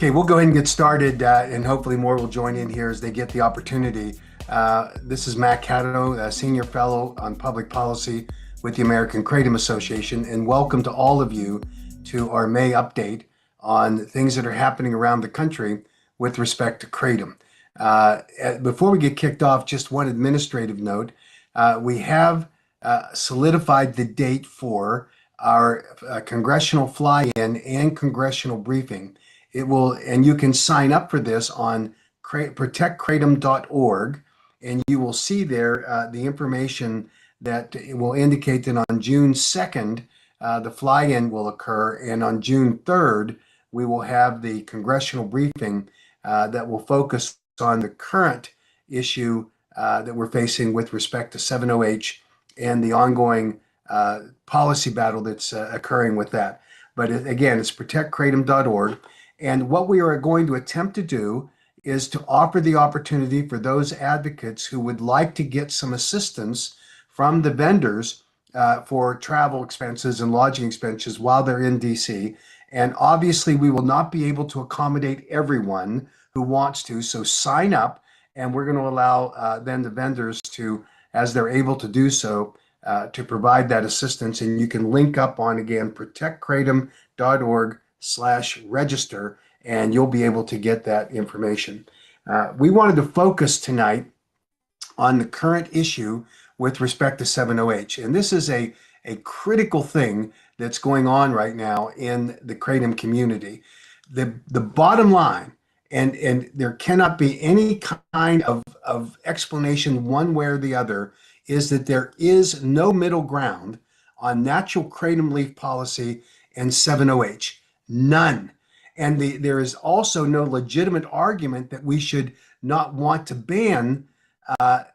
Okay, we'll go ahead and get started, and hopefully more will join in here as they get the opportunity. This is Matt Caddo, a Senior Fellow on Public Policy with the American Kratom Association, and welcome to all of you to our May update on things that are happening around the country with respect to Kratom. Before we get kicked off, just one administrative note. We have solidified the date for our congressional fly-in and congressional briefing. It will, and you can sign up for this on protectkratom.org, and you will see there the information that it will indicate that on June 2nd, the fly-in will occur, and on June 3rd, we will have the congressional briefing that will focus on the current issue that we're facing with respect to 70H and the ongoing policy battle that's occurring with that. But again, it's protectkratom.org. And what we are going to attempt to do is to offer the opportunity for those advocates who would like to get some assistance from the vendors for travel expenses and lodging expenses while they're in DC. And obviously, we will not be able to accommodate everyone who wants to. So sign up, and we're going to allow then the vendors to, as they're able to do so, to provide that assistance. And you can link up on, again, protectkratom.org/register, and you'll be able to get that information. We wanted to focus tonight on the current issue with respect to 70H. And this is a critical thing that's going on right now in the Kratom community. The bottom line, and there cannot be any kind of explanation one way or the other, is that there is no middle ground on natural kratom leaf policy and 70H. None. And there is also no legitimate argument that we should not want to ban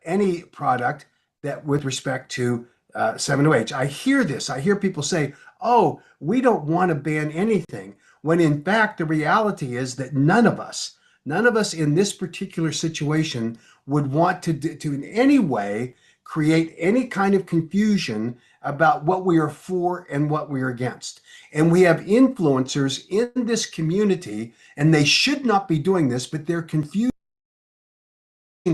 any product that with respect to 70H. I hear this. I hear people say, oh, we don't want to ban anything, when in fact the reality is that none of us in this particular situation would want to in any way create any kind of confusion about what we are for and what we are against. And we have influencers in this community, and they should not be doing this, but they're confusing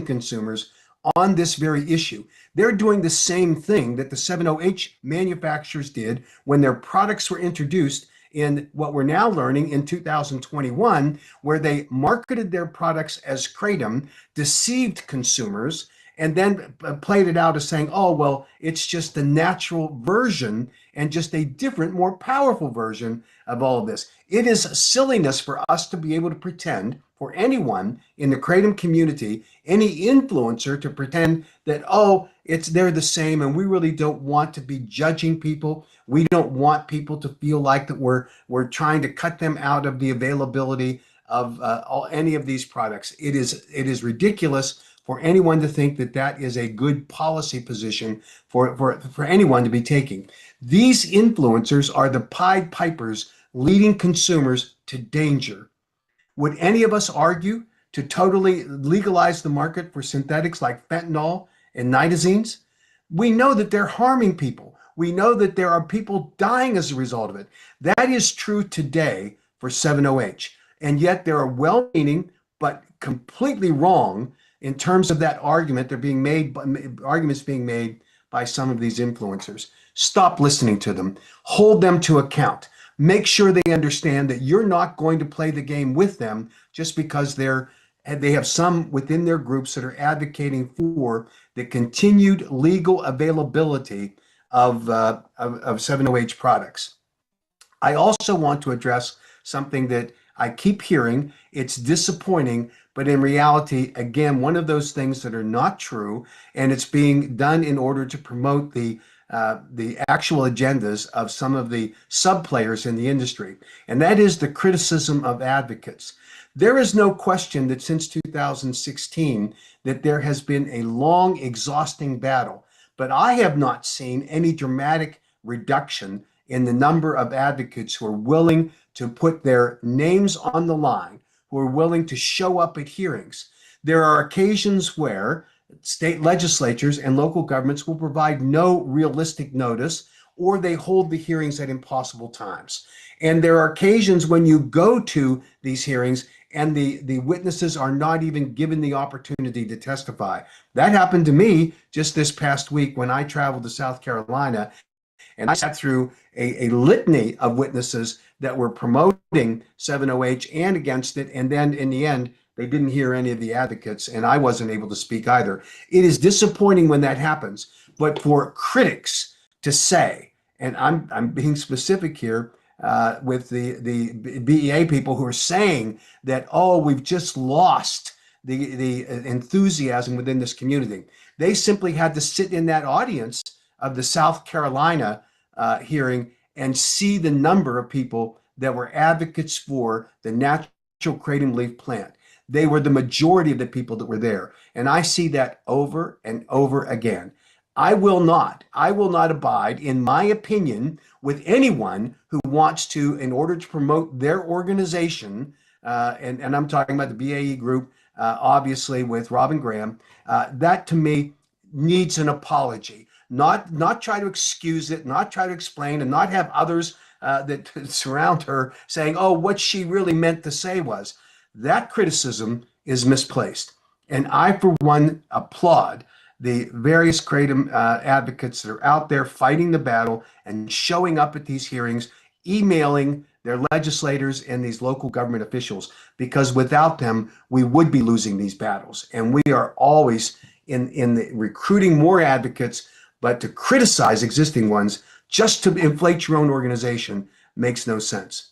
consumers on this very issue. They're doing the same thing that the 70H manufacturers did when their products were introduced in what we're now learning in 2021, where they marketed their products as kratom, deceived consumers, and then played it out as saying, oh, well, it's just the natural version and just a different, more powerful version of all of this. It is silliness for us to be able to pretend, for anyone in the kratom community, any influencer to pretend that, oh, they're the same, and we really don't want to be judging people. We don't want people to feel like that we're trying to cut them out of the availability of any of these products. It is ridiculous for anyone to think that that is a good policy position for anyone to be taking. These influencers are the Pied Pipers leading consumers to danger. Would any of us argue to totally legalize the market for synthetics like fentanyl and nitazines? We know that they're harming people. We know that there are people dying as a result of it. That is true today for 70H. And yet there are well-meaning but completely wrong in terms of that argument. They're being made, arguments being made by some of these influencers. Stop listening to them. Hold them to account. Make sure they understand that you're not going to play the game with them just because they have some within their groups that are advocating for the continued legal availability of 70H products. I also want to address something that I keep hearing. It's disappointing, but in reality, again, one of those things that are not true, and it's being done in order to promote the actual agendas of some of the sub-players in the industry, and that is the criticism of advocates. There is no question that since 2016 that there has been a long, exhausting battle, but I have not seen any dramatic reduction in the number of advocates who are willing to put their names on the line, who are willing to show up at hearings. There are occasions where state legislatures and local governments will provide no realistic notice or they hold the hearings at impossible times. And there are occasions when you go to these hearings and the witnesses are not even given the opportunity to testify. That happened to me just this past week when I traveled to South Carolina, and I sat through a litany of witnesses that were promoting 70H and against it. And then in the end, they didn't hear any of the advocates, and I wasn't able to speak either. It is disappointing when that happens. But for critics to say, and I'm being specific here with the BEA people who are saying that, oh, we've just lost the enthusiasm within this community. They simply had to sit in that audience of the South Carolina hearing and see the number of people that were advocates for the natural kratom leaf plant. They were the majority of the people that were there. And I see that over and over again. I will not abide, in my opinion, with anyone who wants to, in order to promote their organization, and I'm talking about the BAE group, obviously with Robin Graham, that to me needs an apology. Not try to excuse it, not try to explain, and not have others that surround her saying, oh, what she really meant to say was. That criticism is misplaced. And I, for one, applaud the various kratom advocates that are out there fighting the battle and showing up at these hearings, emailing their legislators and these local government officials, because without them, we would be losing these battles. And we are always in the recruiting more advocates, but to criticize existing ones just to inflate your own organization makes no sense.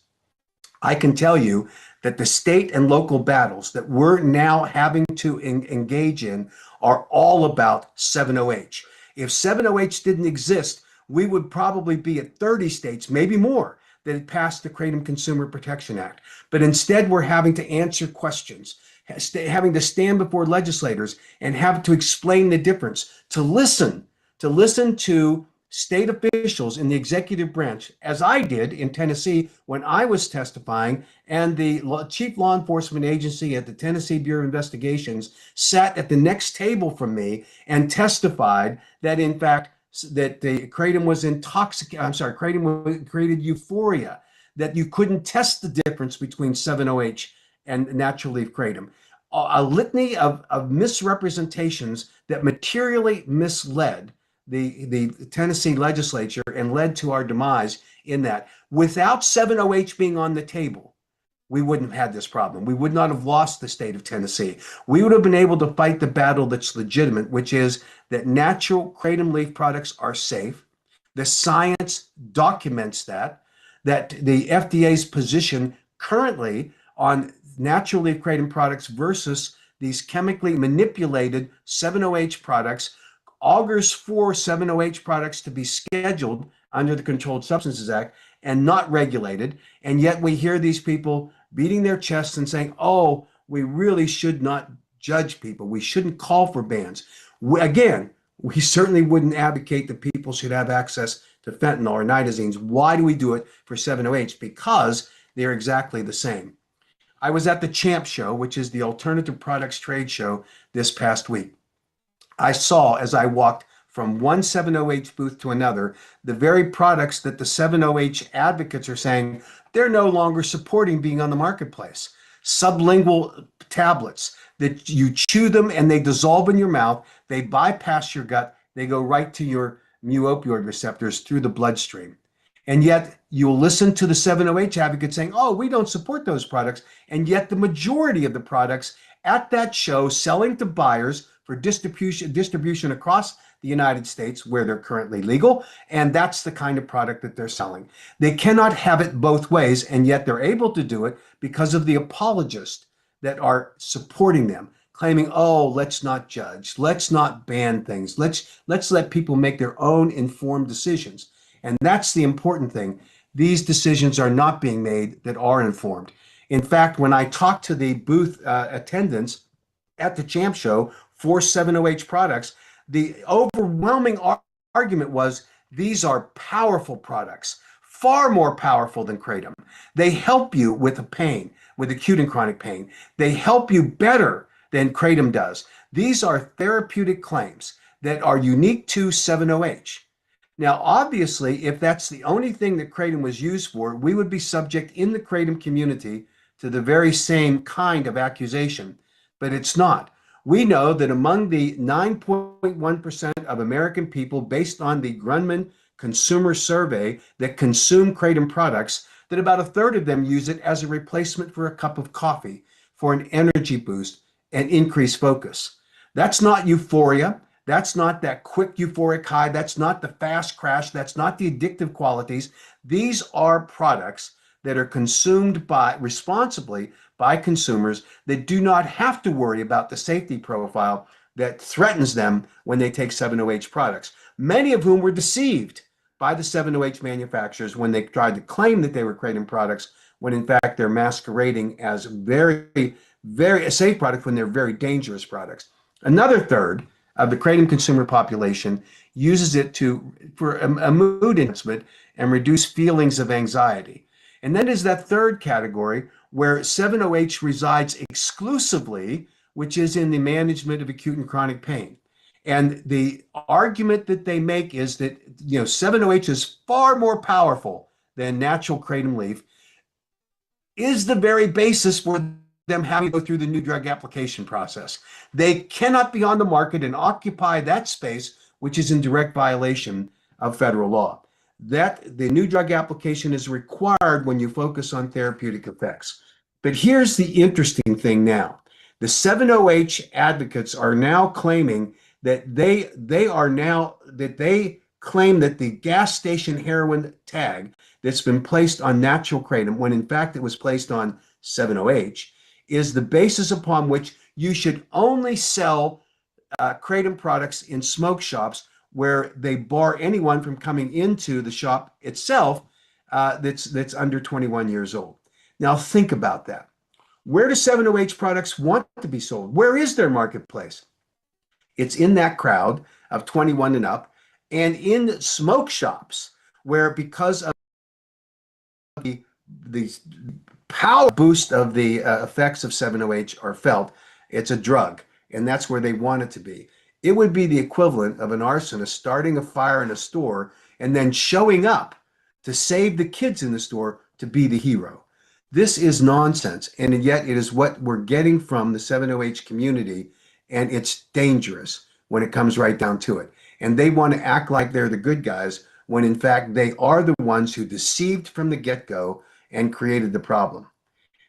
I can tell you that the state and local battles that we're now having to engage in are all about 70H. If 70H didn't exist, we would probably be at 30 states, maybe more, that had passed the Kratom Consumer Protection Act. But instead, we're having to answer questions, having to stand before legislators and have to explain the difference, to listen to state officials in the executive branch, as I did in Tennessee when I was testifying, and the chief law enforcement agency at the Tennessee Bureau of Investigations sat at the next table from me and testified that, in fact, that the kratom was kratom created euphoria, that you couldn't test the difference between 70H and natural leaf kratom. A litany of misrepresentations that materially misled the Tennessee legislature and led to our demise in that. Without 70H being on the table, we wouldn't have had this problem. We would not have lost the state of Tennessee. We would have been able to fight the battle that's legitimate, which is that natural kratom leaf products are safe. The science documents that the FDA's position currently on natural leaf kratom products versus these chemically manipulated 70H products augurs for 70H products to be scheduled under the Controlled Substances Act and not regulated. And yet we hear these people beating their chests and saying, oh, we really should not judge people. We shouldn't call for bans. We certainly wouldn't advocate that people should have access to fentanyl or nitazines. Why do we do it for 70H? Because they're exactly the same. I was at the CHAMP show, which is the Alternative Products Trade Show, this past week. I saw, as I walked from one 70H booth to another, the very products that the 70H advocates are saying they're no longer supporting being on the marketplace. Sublingual tablets that you chew them and they dissolve in your mouth, they bypass your gut, they go right to your mu-opioid receptors through the bloodstream. And yet you'll listen to the 70H advocates saying, oh, we don't support those products. And yet the majority of the products at that show selling to buyers for distribution across the United States where they're currently legal, and that's the kind of product that they're selling. They cannot have it both ways, and yet they're able to do it because of the apologists that are supporting them, claiming, oh, let's not judge, let's not ban things, let's let people make their own informed decisions. And that's the important thing. These decisions are not being made that are informed. In fact, when I talked to the booth attendants at the CHAMP show for 70H products, the overwhelming argument was these are powerful products, far more powerful than kratom. They help you with the pain, with acute and chronic pain. They help you better than kratom does. These are therapeutic claims that are unique to 70H. Now, obviously, if that's the only thing that kratom was used for, we would be subject in the kratom community to the very same kind of accusation, but it's not. We know that among the 9.1% of American people, based on the Grumman Consumer Survey that consume kratom products, that about a third of them use it as a replacement for a cup of coffee, for an energy boost and increased focus. That's not euphoria. That's not that quick euphoric high. That's not the fast crash. That's not the addictive qualities. These are products that are consumed by responsibly by consumers that do not have to worry about the safety profile that threatens them when they take 7-OH products. Many of whom were deceived by the 7-OH manufacturers when they tried to claim that they were kratom products, when in fact they're masquerading as very safe products when they're very dangerous products. Another third of the kratom consumer population uses it for a mood enhancement and reduce feelings of anxiety. And then is that third category where 7-OH resides exclusively, which is in the management of acute and chronic pain. And the argument that they make is that 7-OH is far more powerful than natural kratom leaf, is the very basis for them having to go through the new drug application process. They cannot be on the market and occupy that space, which is in direct violation of federal law. That the new drug application is required when you focus on therapeutic effects. But here's the interesting thing now. The 7-OH advocates are now claiming that they claim that the gas station heroin tag that's been placed on natural kratom, when in fact it was placed on 7-OH, is the basis upon which you should only sell kratom products in smoke shops where they bar anyone from coming into the shop itself that's under 21 years old. Now think about that. Where do 7-OH products want to be sold? Where is their marketplace? It's in that crowd of 21 and up, and in smoke shops where, because of the power boost of the effects of 7-OH are felt, it's a drug, and that's where they want it to be. It would be the equivalent of an arsonist starting a fire in a store and then showing up to save the kids in the store to be the hero. This is nonsense, and yet it is what we're getting from the 7-OH community, and it's dangerous when it comes right down to it. And they want to act like they're the good guys when in fact they are the ones who deceived from the get-go and created the problem.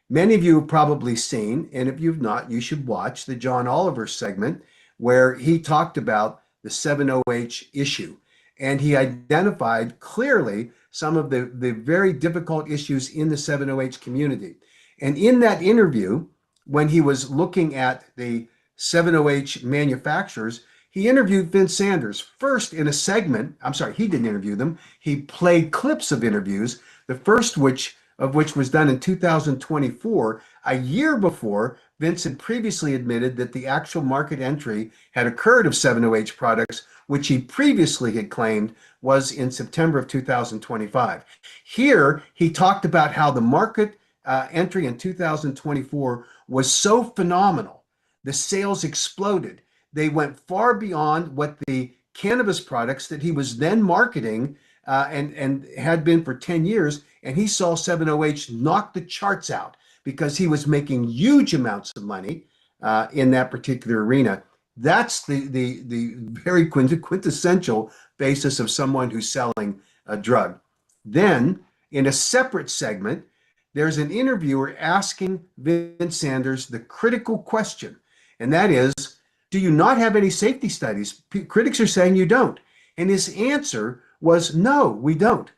Many of you have probably seen, and if you've not, you should watch the John Oliver segment where he talked about the 7-OH issue. And he identified clearly some of the very difficult issues in the 7-OH community. And in that interview, when he was looking at the 7-OH manufacturers, he interviewed Vince Sanders first in a segment. I'm sorry, he didn't interview them. He played clips of interviews, the first of which was done in 2024, a year before Vince had previously admitted that the actual market entry had occurred of 7-OH products, which he previously had claimed was in September of 2025. Here, he talked about how the market entry in 2024 was so phenomenal. The sales exploded. They went far beyond what the cannabis products that he was then marketing and had been for 10 years. And he saw 7-OH knock the charts out because he was making huge amounts of money in that particular arena. That's the very quintessential basis of someone who's selling a drug. Then, in a separate segment, there's an interviewer asking Vince Sanders the critical question, and that is, do you not have any safety studies? Critics are saying you don't. And his answer was, no, we don't.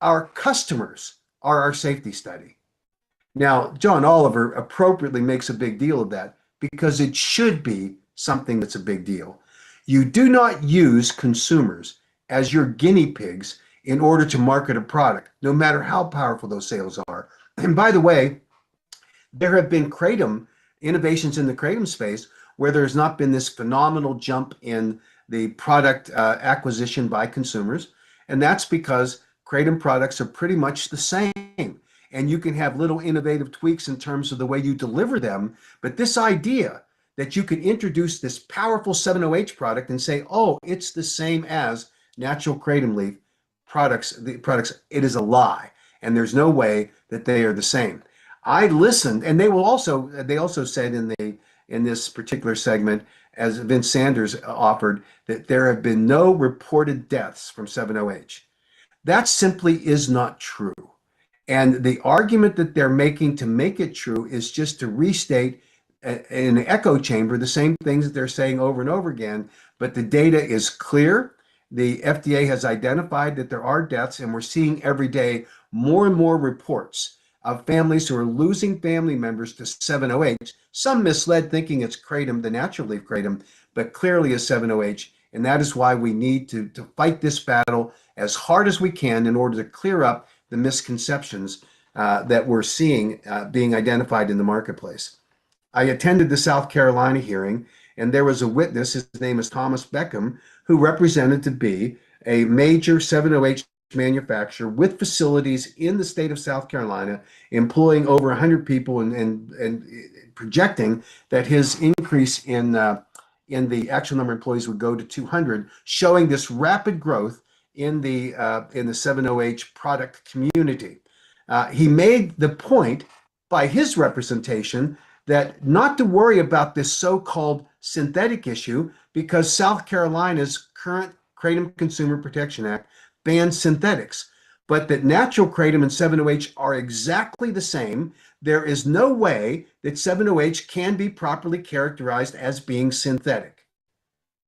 Our customers are our safety study. Now, John Oliver appropriately makes a big deal of that because it should be something that's a big deal. You do not use consumers as your guinea pigs in order to market a product, no matter how powerful those sales are. And by the way, there have been kratom innovations in the kratom space where there's not been this phenomenal jump in the product acquisition by consumers. And that's because kratom products are pretty much the same. And you can have little innovative tweaks in terms of the way you deliver them. But this idea that you can introduce this powerful 7-OH product and say, oh, it's the same as natural kratom leaf products, it is a lie. And there's no way that they are the same. I listened, and they also said in this particular segment, as Vince Sanders offered, that there have been no reported deaths from 7-OH. That simply is not true. And the argument that they're making to make it true is just to restate in an echo chamber the same things that they're saying over and over again. But the data is clear. The FDA has identified that there are deaths, and we're seeing every day more and more reports of families who are losing family members to 7-OH, some misled thinking it's kratom, the natural leaf kratom, but clearly is 7-OH. And that is why we need to fight this battle as hard as we can in order to clear up the misconceptions that we're seeing being identified in the marketplace. I attended the South Carolina hearing, and there was a witness, his name is Thomas Beckham, who represented to be a major 7-OH manufacturer with facilities in the state of South Carolina, employing over 100 people and projecting that his increase in the actual number of employees would go to 200, showing this rapid growth in the 7-OH product community. He made the point by his representation that not to worry about this so-called synthetic issue because South Carolina's current Kratom Consumer Protection Act bans synthetics, but that natural kratom and 7-OH are exactly the same. There is no way that 7-OH can be properly characterized as being synthetic.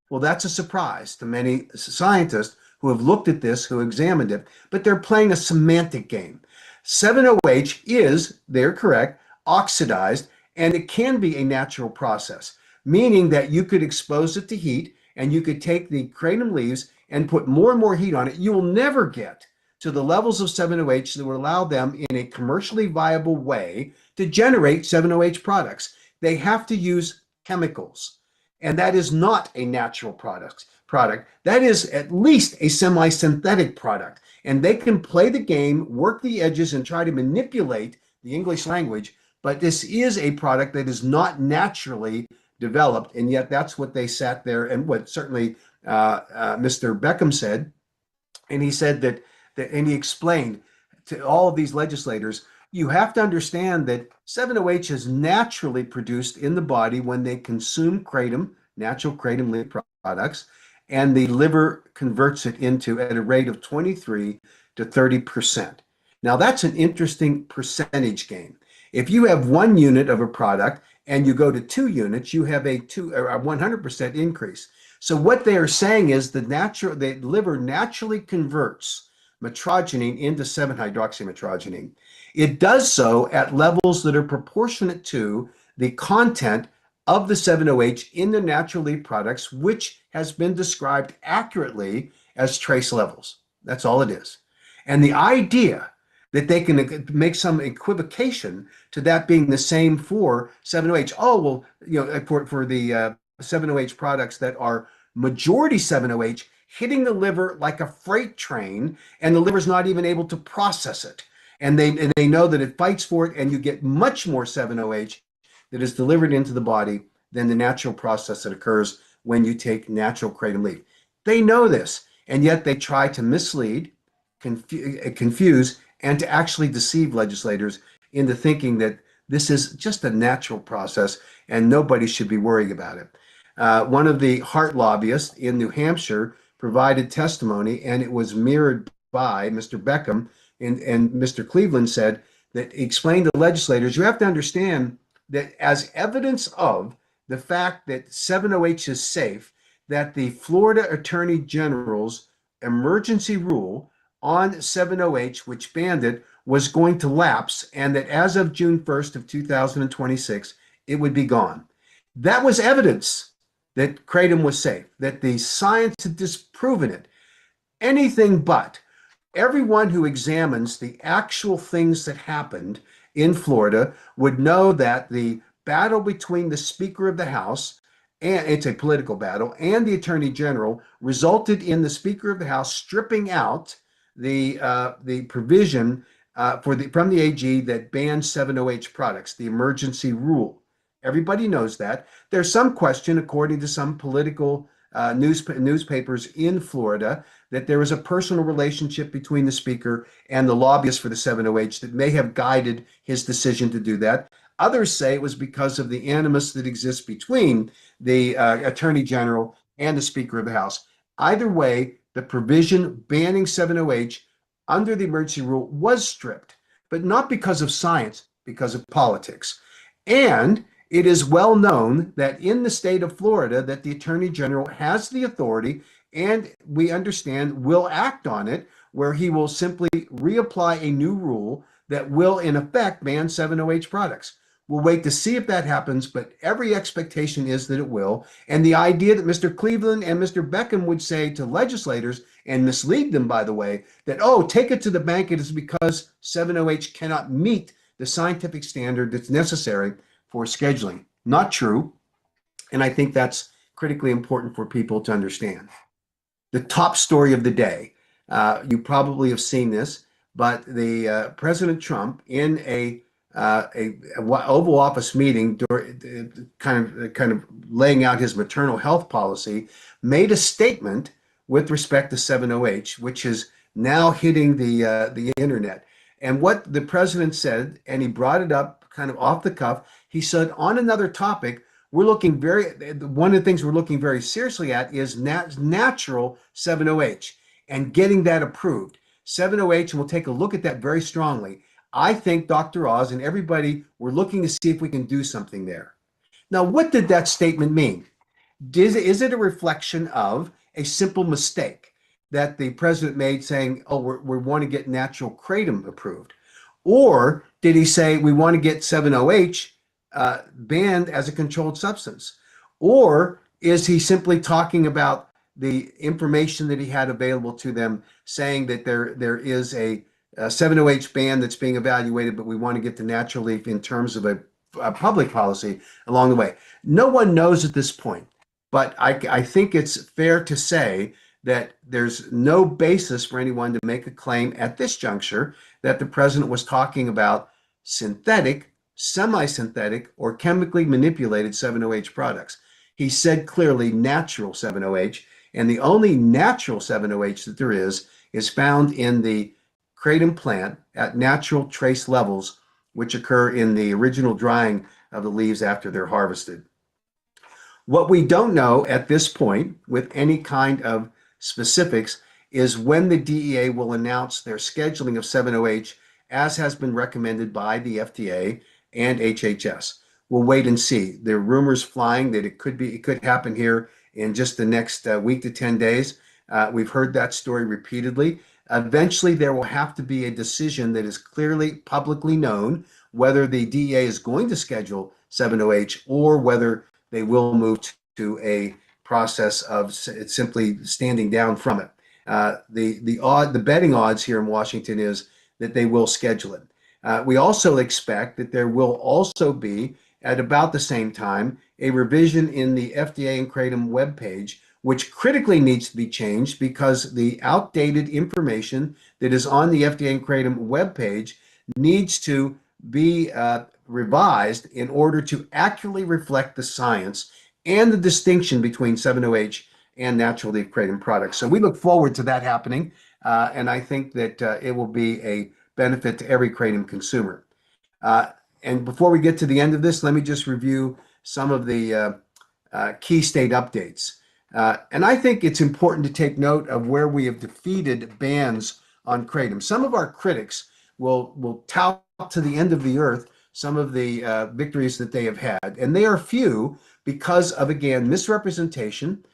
Well, that's a surprise to many scientists who have looked at this, who examined it, but they're playing a semantic game. 7-OH is, they're correct, oxidized, and it can be a natural process, meaning that you could expose it to heat and you could take the kratom leaves and put more and more heat on it. You will never get to the levels of 7-OH that would allow them in a commercially viable way to generate 7-OH products. They have to use chemicals, and that is not a natural product. That is at least a semi-synthetic product, and they can play the game, work the edges, and try to manipulate the English language, but this is a product that is not naturally developed, and yet that's what they sat there and what certainly Mr. Beckham said, and he said and he explained to all of these legislators, you have to understand that 7-OH is naturally produced in the body when they consume kratom, natural kratom leaf products, and the liver converts it into at a rate of 23 to 30%. Now that's an interesting percentage game. If you have 1 unit of a product and you go to 2 units, you have a 100% increase. So what they are saying is the liver naturally converts metrogenine into 7-hydroxymetrogenine. It does so at levels that are proportionate to the content of the 7-OH in the natural leaf products, which has been described accurately as trace levels. That's all it is. And the idea that they can make some equivocation to that being the same for 7-OH. Oh, well, for the 7-OH products that are majority 7-OH hitting the liver like a freight train, and the liver's not even able to process it. And they know that it fights for it, and you get much more 7-OH that is delivered into the body than the natural process that occurs when you take natural kratom leaf. They know this, and yet they try to mislead, confuse, and to actually deceive legislators into thinking that this is just a natural process and nobody should be worrying about it. One of the heart lobbyists in New Hampshire provided testimony, and it was mirrored by Mr. Beckham, and Mr. Cleveland said that he explained to legislators, you have to understand that as evidence of the fact that 7-OH is safe, that the Florida Attorney General's emergency rule on 7-OH, which banned it, was going to lapse, and that as of June 1st of 2026, it would be gone. That was evidence that kratom was safe, that the science had disproven it. Anything but. Everyone who examines the actual things that happened in Florida would know that the battle between the Speaker of the House, and it's a political battle, and the Attorney General resulted in the Speaker of the House stripping out the provision from the AG that bans 7-OH products, the emergency rule. Everybody knows that. There's some question, according to some political newspapers in Florida that there was a personal relationship between the speaker and the lobbyist for the 708 that may have guided his decision to do that. Others say it was because of the animus that exists between the Attorney General and the Speaker of the House. Either way, the provision banning 708 under the emergency rule was stripped, but not because of science, because of politics. And it is well known that in the state of Florida that the Attorney General has the authority, and we understand will act on it, where he will simply reapply a new rule that will in effect ban 708 products. We'll wait to see if that happens, but every expectation is that it will. And the idea that Mr. Cleveland and Mr. Beckham would say to legislators, and mislead them, by the way, that, oh, take it to the bank, it is because 708 cannot meet the scientific standard that's necessary for scheduling. Not true. And I think that's critically important for people to understand. The top story of the day, you probably have seen this, but the President Trump in a Oval Office meeting, kind of laying out his maternal health policy, made a statement with respect to 708, which is now hitting the internet. And what the president said, and he brought it up kind of off the cuff, he said, on another topic, one of the things we're looking very seriously at is natural 708 and getting that approved. 708, and we'll take a look at that very strongly. I think Dr. Oz and everybody, we're looking to see if we can do something there. Now, what did that statement mean? Is it a reflection of a simple mistake that the president made saying, oh, we want to get natural kratom approved? Or did he say we want to get 708 banned as a controlled substance? Or is he simply talking about the information that he had available to them, saying that there is a 708 ban that's being evaluated, but we want to get the natural leaf in terms of a public policy along the way? No one knows at this point, but I think it's fair to say that there's no basis for anyone to make a claim at this juncture that the president was talking about synthetic, semi-synthetic, or chemically manipulated 708 products. He said clearly natural 708, and the only natural 708 that there is found in the kratom plant at natural trace levels, which occur in the original drying of the leaves after they're harvested. What we don't know at this point with any kind of specifics is when the DEA will announce their scheduling of 708, as has been recommended by the FDA and HHS. We'll wait and see. There are rumors flying that it could happen here in just the next week to 10 days. We've heard that story repeatedly. Eventually, there will have to be a decision that is clearly publicly known whether the DEA is going to schedule 708 or whether they will move to a process of simply standing down from it. The betting odds here in Washington is that they will schedule it. We also expect that there will also be, at about the same time, a revision in the FDA and Kratom webpage, which critically needs to be changed because the outdated information that is on the FDA and Kratom webpage needs to be revised in order to accurately reflect the science and the distinction between 708 and natural leaf kratom products. So we look forward to that happening, and I think that it will be a benefit to every kratom consumer. And before we get to the end of this, let me just review some of the key state updates. And I think it's important to take note of where we have defeated bans on kratom. Some of our critics will tout to the end of the earth some of the victories that they have had, and they are few because of, again, misrepresentation,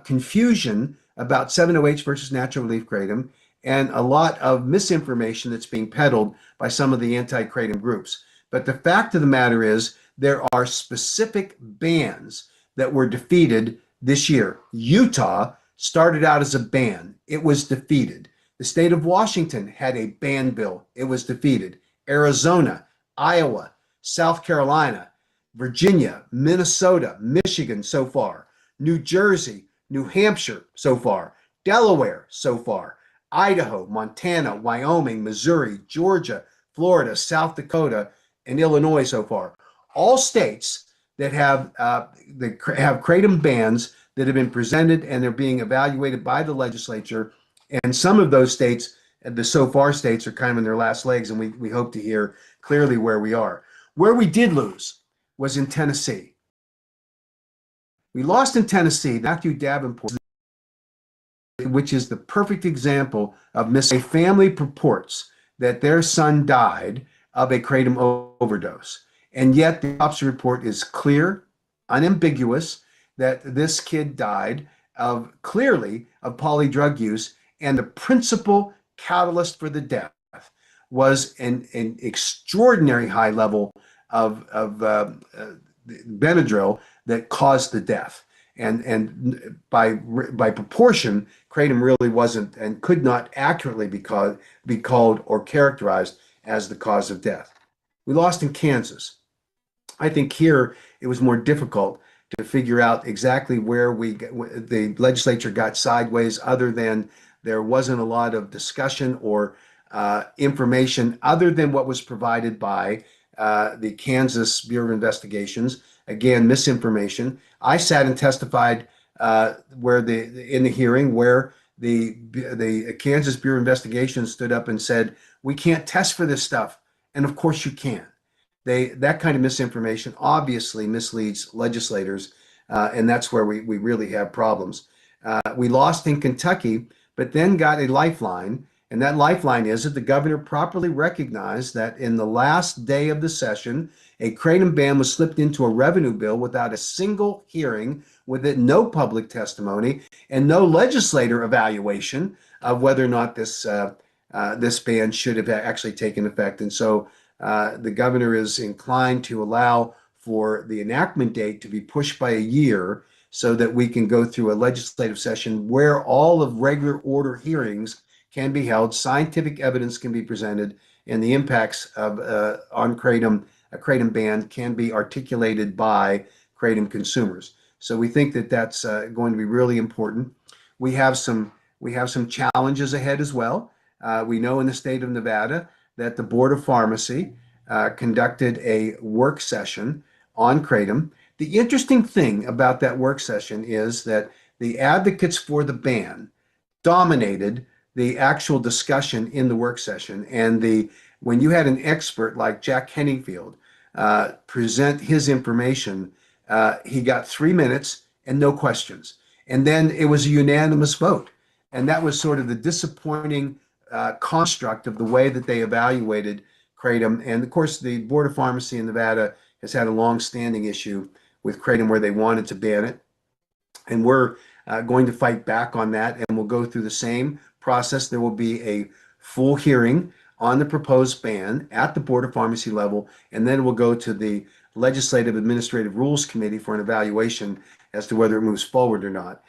confusion about 708 versus natural leaf kratom, and a lot of misinformation that's being peddled by some of the anti-kratom groups. But the fact of the matter is there are specific bans that were defeated this year. Utah started out as a ban. It was defeated. The state of Washington had a ban bill. It was defeated. Arizona, Iowa, South Carolina, Virginia, Minnesota, Michigan so far, New Jersey, New Hampshire so far, Delaware so far, Idaho, Montana, Wyoming, Missouri, Georgia, Florida, South Dakota, and Illinois so far. All states that have kratom bans that have been presented and they're being evaluated by the legislature. And some of those states, the so far states, are kind of in their last legs, and we hope to hear clearly where we are. Where we did lose was in Tennessee. We lost in Tennessee. Matthew Davenport, which is the perfect example of a family purports that their son died of a kratom overdose. And yet the autopsy report is clear, unambiguous, that this kid died of clearly of poly drug use, and the principal catalyst for the death was an extraordinary high level of Benadryl that caused the death. And by proportion, kratom really wasn't and could not accurately be called or characterized as the cause of death. We lost in Kansas. I think here it was more difficult to figure out exactly where the legislature got sideways, other than there wasn't a lot of discussion or information other than what was provided by the Kansas Bureau of Investigations. Again, misinformation. I sat and testified in the hearing where the Kansas Bureau of Investigations stood up and said, "We can't test for this stuff," and of course you can. That kind of misinformation obviously misleads legislators, and that's where we really have problems. We lost in Kentucky, but then got a lifeline. And that lifeline is that the governor properly recognized that in the last day of the session, a kratom ban was slipped into a revenue bill without a single hearing, with it no public testimony and no legislator evaluation of whether or not this ban should have actually taken effect. And so the governor is inclined to allow for the enactment date to be pushed by a year, so that we can go through a legislative session where all of regular order hearings can be held, scientific evidence can be presented, and the impacts of on kratom, a kratom ban, can be articulated by kratom consumers. So we think that that's going to be really important. We have some challenges ahead as well. We know in the state of Nevada that the Board of Pharmacy conducted a work session on kratom. The interesting thing about that work session is that the advocates for the ban dominated the actual discussion in the work session. And when you had an expert like Jack Henningfield present his information, he got 3 minutes and no questions. And then it was a unanimous vote. And that was sort of the disappointing construct of the way that they evaluated kratom. And of course, the Board of Pharmacy in Nevada has had a long-standing issue with kratom where they wanted to ban it. And we're going to fight back on that, and we'll go through the same process. There will be a full hearing on the proposed ban at the Board of Pharmacy level, and then we'll go to the Legislative Administrative Rules Committee for an evaluation as to whether it moves forward or not.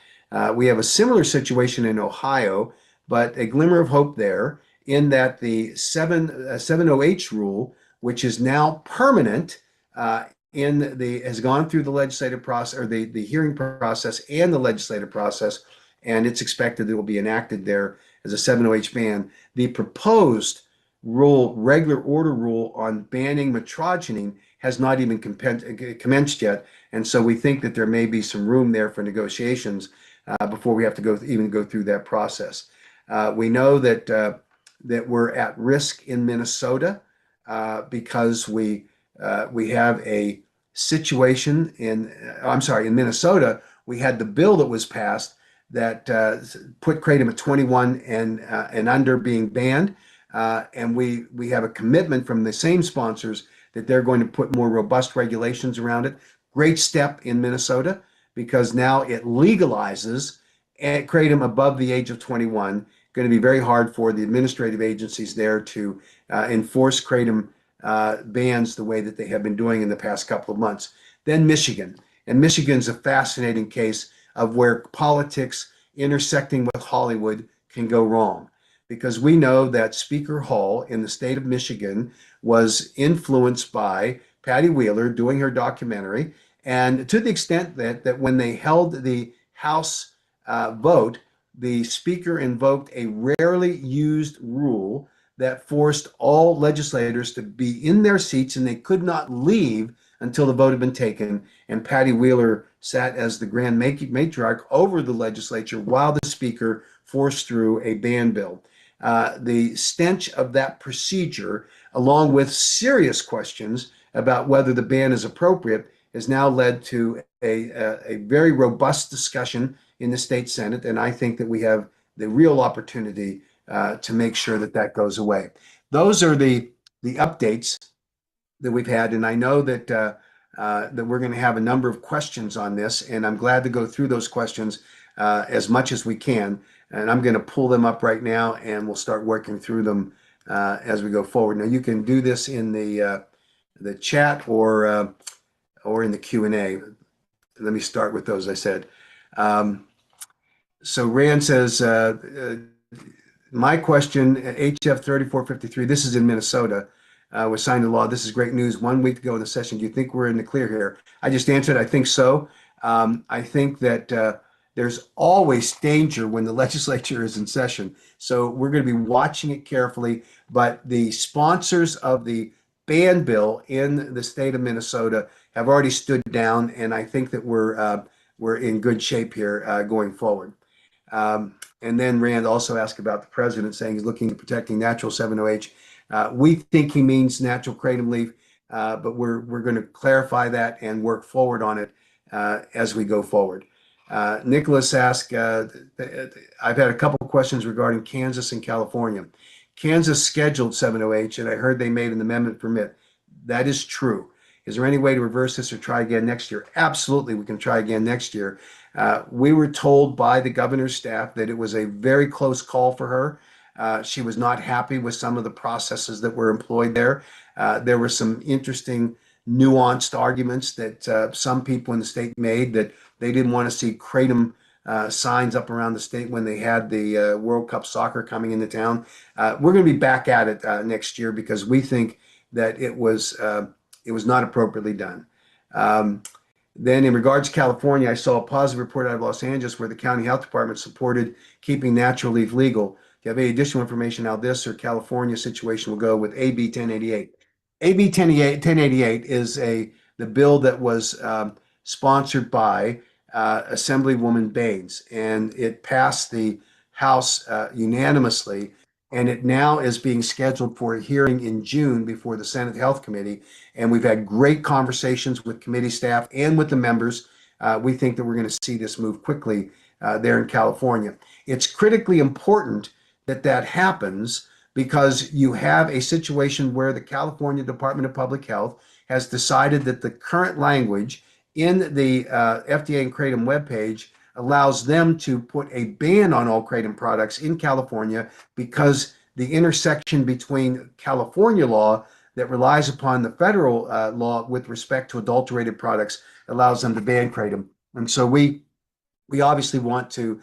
We have a similar situation in Ohio, but a glimmer of hope there, in that the 70H rule, which is now permanent, has gone through the legislative process, or the hearing process and the legislative process, and it's expected that it will be enacted there as a 70H ban. The proposed rule, regular order rule on banning metrogeny, has not even commenced yet, and so we think that there may be some room there for negotiations before we have to even go through that process. We know that we're at risk in Minnesota because we have a situation in Minnesota. We had the bill that was passed that put kratom at 21 and under being banned, and we have a commitment from the same sponsors that they're going to put more robust regulations around it. Great step in Minnesota, because now it legalizes kratom above the age of 21. Going to be very hard for the administrative agencies there to enforce kratom bans the way that they have been doing in the past couple of months. Then Michigan. And Michigan's a fascinating case of where politics intersecting with Hollywood can go wrong. Because we know that Speaker Hall in the state of Michigan was influenced by Patty Wheeler doing her documentary. And to the extent that when they held the House vote, the Speaker invoked a rarely used rule that forced all legislators to be in their seats, and they could not leave until the vote had been taken, and Patty Wheeler sat as the grand matriarch over the legislature while the speaker forced through a ban bill. The stench of that procedure, along with serious questions about whether the ban is appropriate, has now led to a very robust discussion in the state Senate. And I think that we have the real opportunity to make sure that that goes away. Those are the updates that we've had, and I know that we're going to have a number of questions on this, and I'm glad to go through those questions as much as we can. And I'm going to pull them up right now, and we'll start working through them as we go forward. Now, you can do this in the chat or in the Q&A. Let me start with those. I said. So Rand says, my question, HF 3453, this is in Minnesota, was signed into law. This is great news. 1 week to go in the session. Do you think we're in the clear here? I just answered, I think so. I think that there's always danger when the legislature is in session. So we're going to be watching it carefully. But the sponsors of the ban bill in the state of Minnesota have already stood down, and I think that we're in good shape here going forward. And then Rand also asked about the president saying he's looking at protecting natural 7-OH. We think he means natural kratom leaf, but we're going to clarify that and work forward on it as we go forward. Nicholas asked, I've had a couple of questions regarding Kansas and California. Kansas scheduled 7-OH, and I heard they made an amendment permit. That is true. Is there any way to reverse this or try again next year? Absolutely, we can try again next year. We were told by the governor's staff that it was a very close call for her. She was not happy with some of the processes that were employed there. There were some interesting nuanced arguments that some people in the state made, that they didn't want to see kratom signs up around the state when they had the World Cup soccer coming into town. We're going to be back at it next year because we think that it was not appropriately done. Then in regards to California, I saw a positive report out of Los Angeles where the county health department supported keeping natural leaf legal. Do you have any additional information how this or California situation will go with AB 1088? AB 1088 is the bill that was sponsored by Assemblywoman Baines, and it passed the House unanimously, and it now is being scheduled for a hearing in June before the Senate Health Committee. And we've had great conversations with committee staff and with the members. We think that we're going to see this move quickly there in California. It's critically important that that happens because you have a situation where the California Department of Public Health has decided that the current language in the FDA and Kratom webpage allows them to put a ban on all kratom products in California because the intersection between California law that relies upon the federal law with respect to adulterated products allows them to ban kratom. And so we obviously want to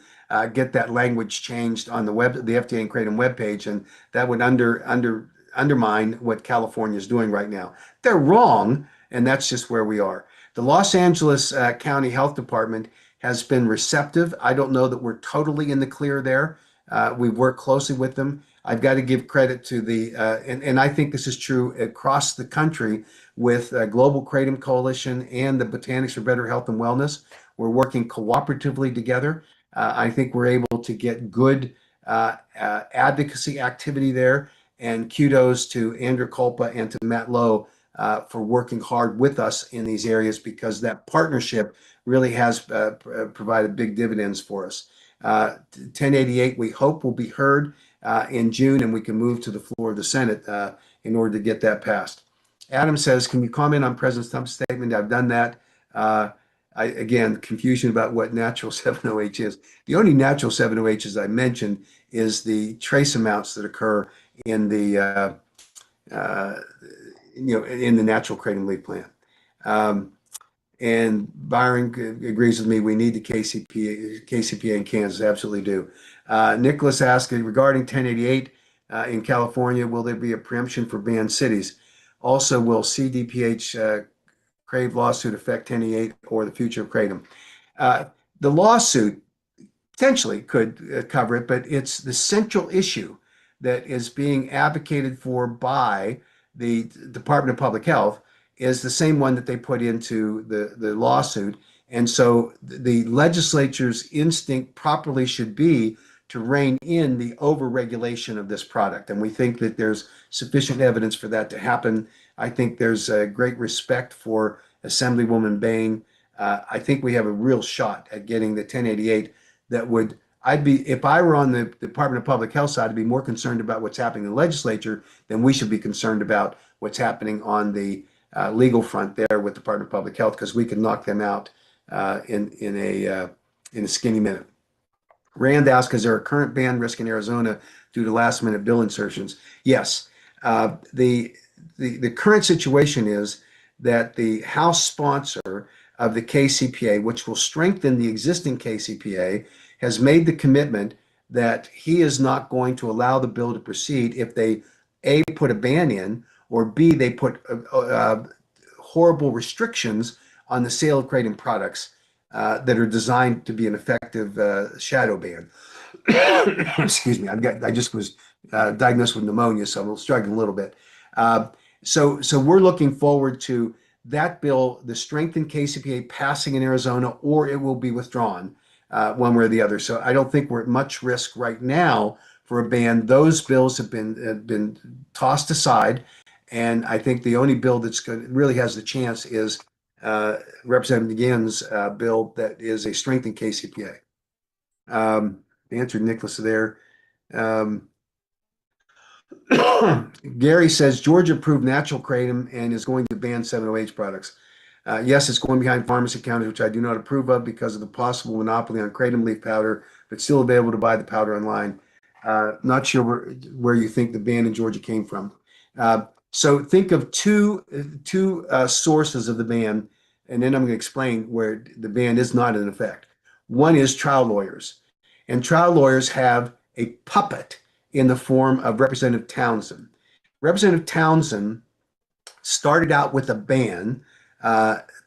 get that language changed on the FDA and Kratom webpage, and that would undermine what California is doing right now. They're wrong, and that's just where we are. The Los Angeles County Health Department has been receptive. I don't know that we're totally in the clear there. We've worked closely with them. I've got to give credit to and I think this is true across the country with Global Kratom Coalition and the Botanics for Better Health and Wellness. We're working cooperatively together. I think we're able to get good advocacy activity there. And kudos to Andrew Culpa and to Matt Lowe for working hard with us in these areas, because that partnership really has provided big dividends for us. 1088, we hope, will be heard in June, and we can move to the floor of the Senate in order to get that passed. Adam says, can you comment on President Trump's statement? I've done that. Again, confusion about what natural 7-OH is. The only natural 7-OHs I mentioned is the trace amounts that occur in the in the natural kratom leaf plant. And Byron agrees with me. We need the KCPA in Kansas. Absolutely do. Nicholas asked regarding 1088 in California, will there be a preemption for banned cities? Also, will CDPH Crave lawsuit affect 1088 or the future of kratom? The lawsuit potentially could cover it, but it's the central issue that is being advocated for by the Department of Public Health is the same one that they put into the lawsuit. And so the legislature's instinct properly should be to rein in the overregulation of this product. And we think that there's sufficient evidence for that to happen. I think there's a great respect for Assemblywoman Bain. I think we have a real shot at getting the 1088 that would, I'd be, if I were on the Department of Public Health side, I'd be more concerned about what's happening in the legislature than we should be concerned about what's happening on the legal front there with the Department of Public Health, because we can knock them out in a skinny minute. Rand asked, is there a current ban risk in Arizona due to last minute bill insertions? Yes. The current situation is that the House sponsor of the KCPA, which will strengthen the existing KCPA, has made the commitment that he is not going to allow the bill to proceed if they A, put a ban in, or B, they put horrible restrictions on the sale of kratom products that are designed to be an effective shadow ban. Excuse me, I just was diagnosed with pneumonia, so I'm struggling a little bit. So we're looking forward to that bill, the strengthened KCPA, passing in Arizona, or it will be withdrawn one way or the other. So I don't think we're at much risk right now for a ban. Those bills have been tossed aside, and I think the only bill that's really has the chance is Representative Ginn's bill that is a strengthened KCPA. Answered Nicholas there. Gary says Georgia approved natural kratom and is going to ban 7-OH products. Yes, it's going behind pharmacy counters, which I do not approve of because of the possible monopoly on kratom leaf powder, but still available to buy the powder online. Not sure where you think the ban in Georgia came from. So think of two sources of the ban, and then I'm going to explain where the ban is not in effect. One is trial lawyers, and trial lawyers have a puppet in the form of Representative Townsend. Representative Townsend started out with a ban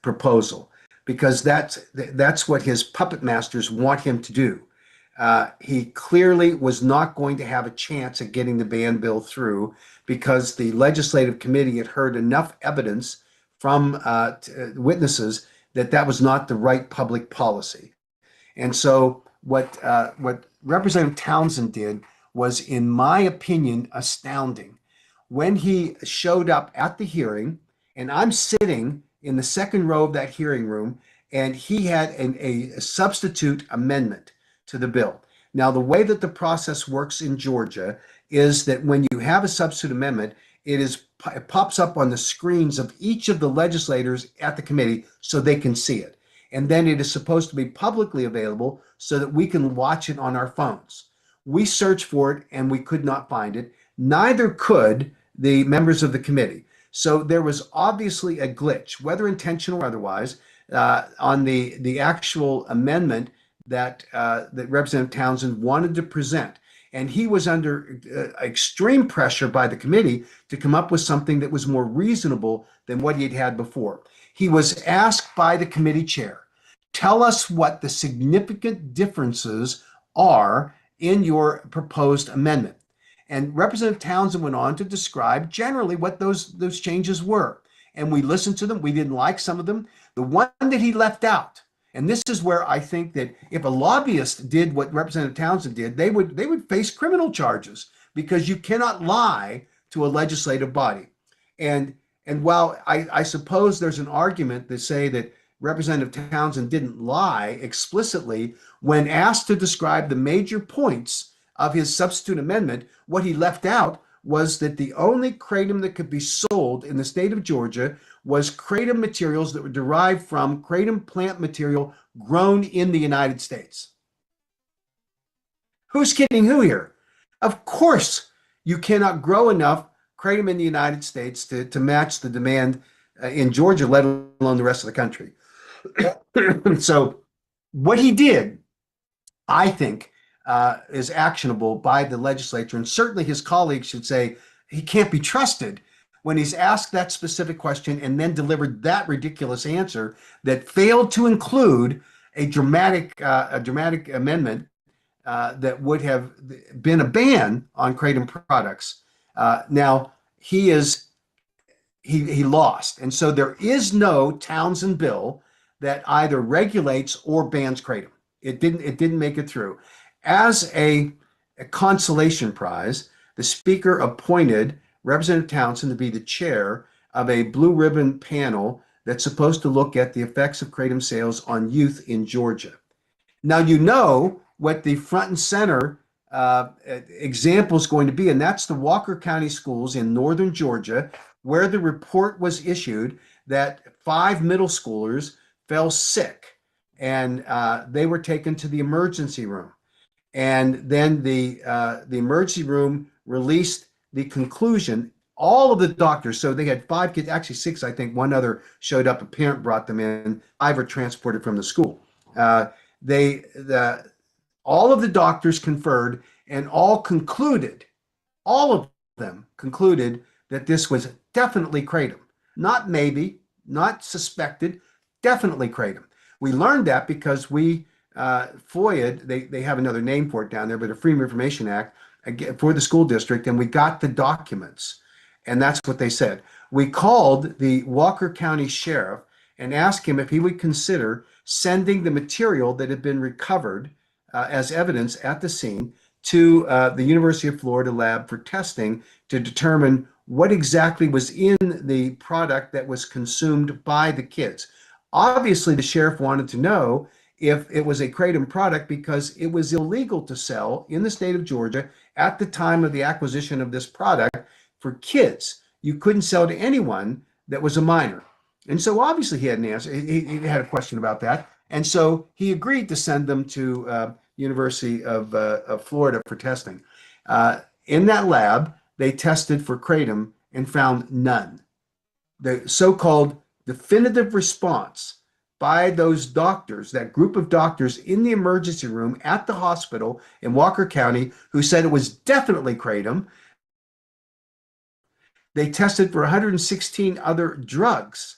proposal because that's what his puppet masters want him to do. He clearly was not going to have a chance at getting the ban bill through because the legislative committee had heard enough evidence from witnesses that was not the right public policy. And so what Representative Townsend did was, in my opinion, astounding. When he showed up at the hearing, and I'm sitting in the second row of that hearing room, and he had a substitute amendment to the bill. Now, the way that the process works in Georgia is that when you have a substitute amendment, it pops up on the screens of each of the legislators at the committee so they can see it. And then it is supposed to be publicly available so that we can watch it on our phones. We searched for it and we could not find it. Neither could the members of the committee. So there was obviously a glitch, whether intentional or otherwise, on the actual amendment that Representative Townsend wanted to present. And he was under extreme pressure by the committee to come up with something that was more reasonable than what he had had before. He was asked by the committee chair, tell us what the significant differences are in your proposed amendment. And Representative Townsend went on to describe generally what those changes were. And we listened to them. We didn't like some of them. The one that he left out, and this is where I think that if a lobbyist did what Representative Townsend did, they would face criminal charges because you cannot lie to a legislative body. And while I suppose there's an argument to say that Representative Townsend didn't lie explicitly, when asked to describe the major points of his substitute amendment, what he left out was that the only kratom that could be sold in the state of Georgia was kratom materials that were derived from kratom plant material grown in the United States. Who's kidding who here? Of course, you cannot grow enough kratom in the United States to match the demand in Georgia, let alone the rest of the country. So what he did, I think, is actionable by the legislature, and certainly his colleagues should say he can't be trusted when he's asked that specific question and then delivered that ridiculous answer that failed to include a dramatic amendment that would have been a ban on kratom products. Now, he is he lost. And so there is no Townsend bill that either regulates or bans kratom. It didn't make it through. As a consolation prize, the speaker appointed Representative Townsend to be the chair of a blue ribbon panel that's supposed to look at the effects of kratom sales on youth in Georgia. Now, you know what the front and center example is going to be, and that's the Walker County schools in northern Georgia, where the report was issued that 5 middle schoolers fell sick and they were taken to the emergency room. And then the emergency room released the conclusion. All of the doctors, so they had 5 kids, actually 6, I think. One other showed up. A parent brought them in. 5 were transported from the school. They all of the doctors conferred and all of them concluded that this was definitely kratom, not maybe, not suspected, definitely kratom. We learned that because we FOIA'd, they have another name for it down there, but a Freedom of Information Act for the school district, and we got the documents, and that's what they said. We called the Walker County Sheriff and asked him if he would consider sending the material that had been recovered as evidence at the scene to the University of Florida lab for testing to determine what exactly was in the product that was consumed by the kids. Obviously, the sheriff wanted to know if it was a kratom product because it was illegal to sell in the state of Georgia at the time of the acquisition of this product for kids. You couldn't sell to anyone that was a minor. And so obviously he had an answer. He had a question about that. And so he agreed to send them to University of Florida for testing. In that lab, they tested for kratom and found none. The so-called definitive response by those doctors, that group of doctors in the emergency room at the hospital in Walker County, who said it was definitely kratom. They tested for 116 other drugs,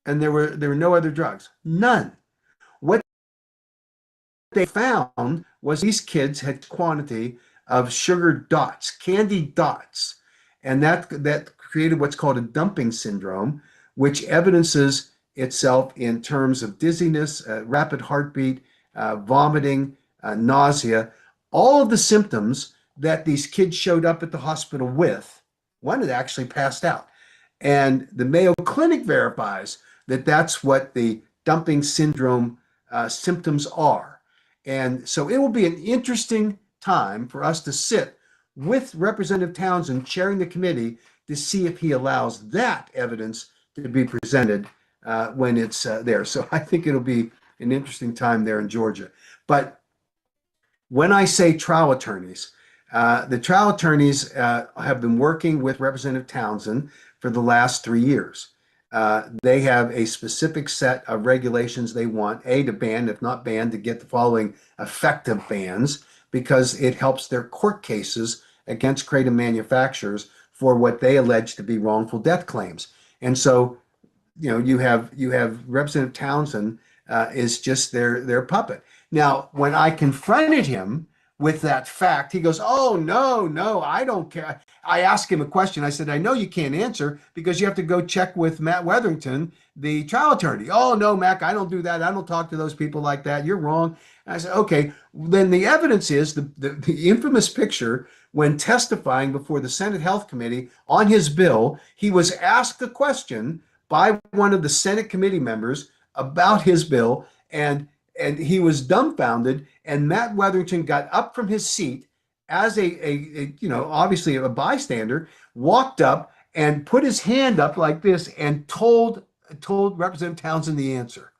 and there were no other drugs, none. What they found was these kids had quantity of sugar dots, candy dots, and that created what's called a dumping syndrome, which evidences itself in terms of dizziness, rapid heartbeat, vomiting, nausea, all of the symptoms that these kids showed up at the hospital with. One had actually passed out. And the Mayo Clinic verifies that that's what the dumping syndrome symptoms are. And so it will be an interesting time for us to sit with Representative Townsend chairing the committee to see if he allows that evidence to be presented when it's there. So I think it'll be an interesting time there in Georgia. But when I say trial attorneys, the trial attorneys have been working with Representative Townsend for the last 3 years. They have a specific set of regulations they want, to ban, if not ban, to get the following effective bans, because it helps their court cases against kratom manufacturers for what they allege to be wrongful death claims. And so, you have Representative Townsend is just their puppet. Now, when I confronted him with that fact, he goes, "Oh, no, I don't care." I asked him a question. I said, "I know you can't answer because you have to go check with Matt Wetherington, the trial attorney." "Oh, no, Mac, I don't do that. I don't talk to those people like that. You're wrong." And I said, "Okay, then the evidence is the infamous picture when testifying before the Senate Health Committee on his bill. He was asked a question by one of the Senate committee members about his bill, and he was dumbfounded. And Matt Wetherington got up from his seat as obviously a bystander, walked up and put his hand up like this and told Representative Townsend the answer.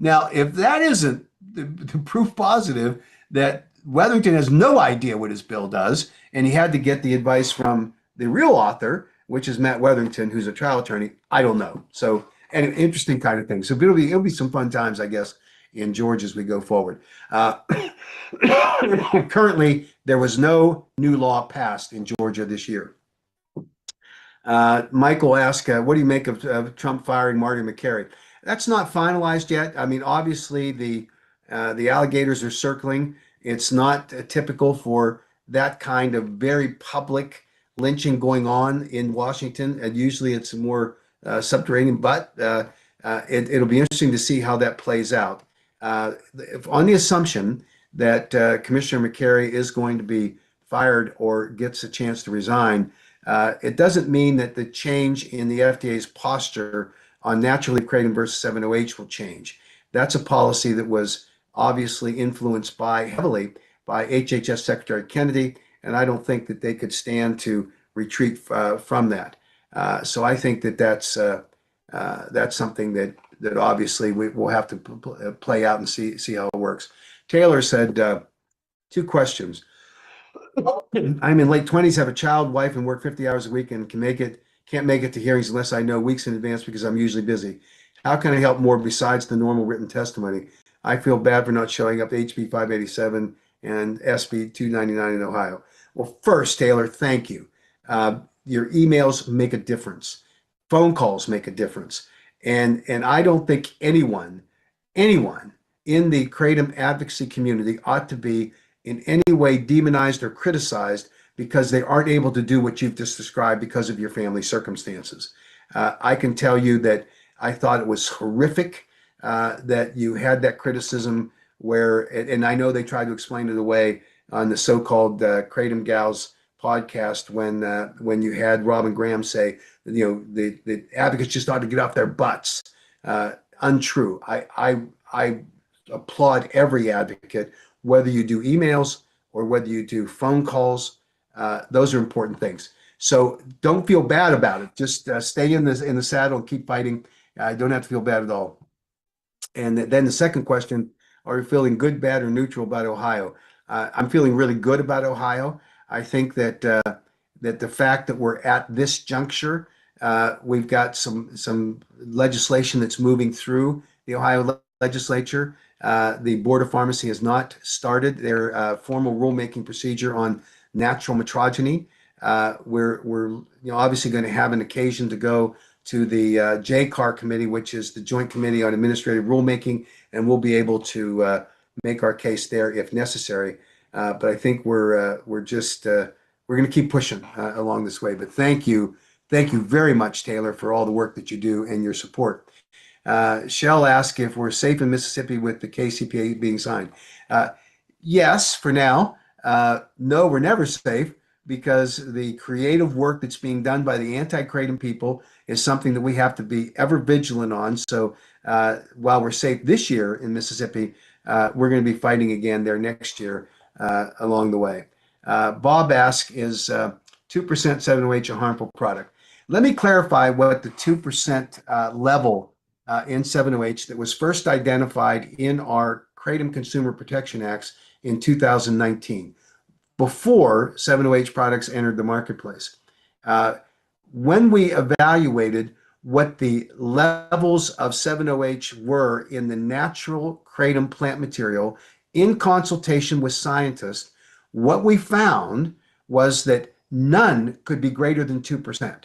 Now, if that isn't the proof positive that Wetherington has no idea what his bill does, and he had to get the advice from the real author, which is Matt Wetherington, who's a trial attorney, I don't know. So, an interesting kind of thing. So it'll be some fun times, I guess, in Georgia as we go forward. Currently, there was no new law passed in Georgia this year. Michael asked, what do you make of Trump firing Marty McCary? That's not finalized yet. I mean, obviously, the alligators are circling. It's not typical for that kind of very public lynching going on in Washington, and usually it's more subterranean, but it'll be interesting to see how that plays out. On the assumption that Commissioner McCary is going to be fired or gets a chance to resign, it doesn't mean that the change in the FDA's posture on natural leaf kratom versus 7-OH will change. That's a policy that was obviously influenced heavily by HHS Secretary Kennedy, and I don't think that they could stand to retreat from that. So I think that that's something that obviously we will have to play out and see how it works. Taylor said 2 questions. I'm in late 20s, have a child, wife, and work 50 hours a week, and can't make it to hearings unless I know weeks in advance because I'm usually busy. How can I help more besides the normal written testimony? I feel bad for not showing up to HB 587 and SB 299 in Ohio. Well, first, Taylor, thank you. Your emails make a difference. Phone calls make a difference. And I don't think anyone in the kratom advocacy community ought to be in any way demonized or criticized because they aren't able to do what you've just described because of your family circumstances. I can tell you that I thought it was horrific that you had that criticism and I know they tried to explain it away on the so-called Kratom Gals podcast when you had Robin Graham say, the advocates just ought to get off their butts. Untrue. I applaud every advocate, whether you do emails or whether you do phone calls. Those are important things. So don't feel bad about it. Just stay in the saddle and keep fighting. Don't have to feel bad at all. And then the second question, are you feeling good, bad, or neutral about Ohio? I'm feeling really good about Ohio. I think that the fact that we're at this juncture, we've got some legislation that's moving through the Ohio legislature. The Board of Pharmacy has not started their formal rulemaking procedure on natural metrogeny. We're obviously going to have an occasion to go to the JCAR committee, which is the Joint Committee on Administrative Rulemaking, and we'll be able to make our case there if necessary. But I think we're going to keep pushing along this way. But thank you very much, Taylor, for all the work that you do and your support. Shell asked if we're safe in Mississippi with the KCPA being signed. Yes, for now. No, we're never safe because the creative work that's being done by the anti-kratom people is something that we have to be ever vigilant on. So while we're safe this year in Mississippi, we're going to be fighting again there next year along the way. Bob asked, is 2% 7-OH a harmful product? Let me clarify what the 2% level in 7-OH that was first identified in our Kratom Consumer Protection Acts in 2019, before 7-OH products entered the marketplace. When we evaluated what the levels of 7-OH were in the natural kratom plant material in consultation with scientists, what we found was that none could be greater than 2%,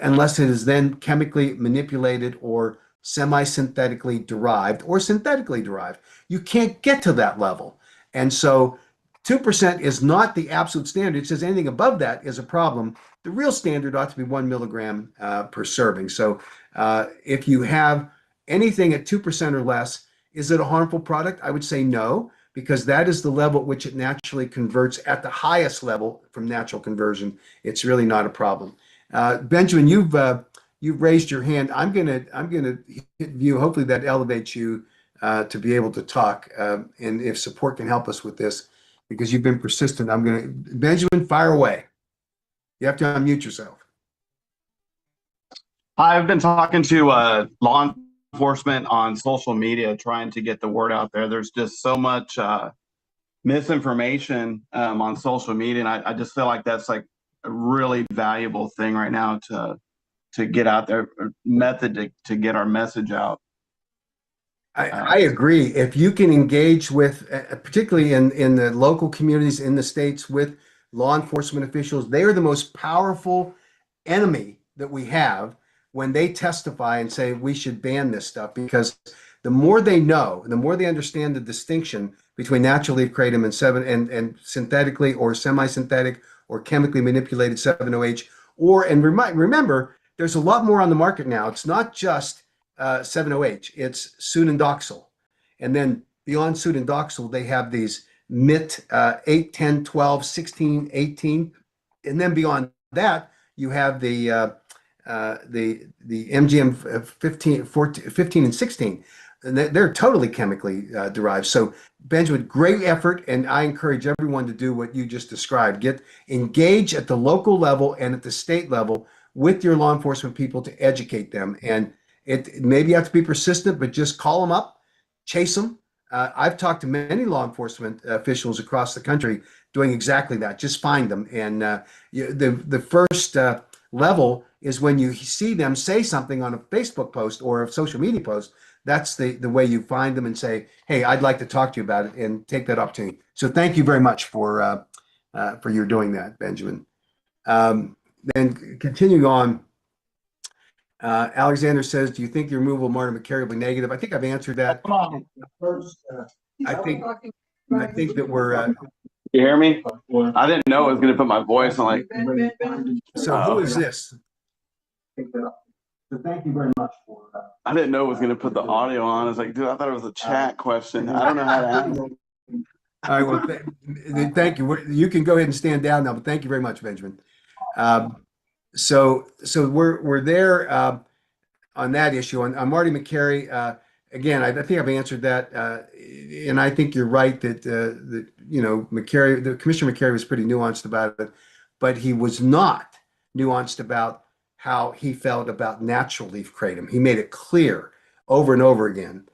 unless it is then chemically manipulated or semi-synthetically derived or synthetically derived. You can't get to that level. And so 2% is not the absolute standard. It says anything above that is a problem. The real standard ought to be 1 milligram per serving. So if you have anything at 2% or less, is it a harmful product? I would say no, because that is the level at which it naturally converts at the highest level from natural conversion. It's really not a problem. Benjamin, you've raised your hand. I'm gonna hit you. Hopefully that elevates you to be able to talk. And if support can help us with this, because you've been persistent, Benjamin, fire away. You have to unmute yourself. I've been talking to law enforcement on social media, trying to get the word out there. There's just so much misinformation on social media, and I just feel like that's like a really valuable thing right now to get out there, method to get our message out. I agree. If you can engage with, particularly in the local communities in the states, with law enforcement officials, they are the most powerful enemy that we have when they testify and say we should ban this stuff, because the more they know, the more they understand the distinction between natural leaf kratom and synthetically or semi-synthetic or chemically manipulated 7-OH. And remember, there's a lot more on the market now. It's not just 7-OH, it's Sudandoxil. And then beyond Sudandoxil, they have these MIT 8, 10, 12, 16, 18. And then beyond that, you have the MGM 15, 14, 15 and 16. And they're totally chemically derived. So Benjamin, great effort, and I encourage everyone to do what you just described. Get engaged at the local level and at the state level with your law enforcement people to educate them. And it maybe you have to be persistent, but just call them up, chase them. I've talked to many law enforcement officials across the country doing exactly that. Just find them, and the first level is when you see them say something on a Facebook post or a social media post. That's the way you find them and say, "Hey, I'd like to talk to you about it," and take that opportunity. So thank you very much for your doing that, Benjamin. Then continuing on, Alexander says, "Do you think the removal of Martin McCary will be negative?" I think I've answered that. First, I think that we're. You hear me? I didn't know it was going to put my voice on like. So who is this? So thank you very much for. I didn't know it was going to put the audio on. I was like, dude, I thought it was a chat question. I don't know how to answer. All right. Well, thank you. You can go ahead and stand down now, but thank you very much, Benjamin. So we're there on that issue. On Marty McCary, again, I think I've answered that, and I think you're right that McCary, the Commissioner McCary, was pretty nuanced about it, but he was not nuanced about how he felt about natural leaf kratom. He made it clear over and over again.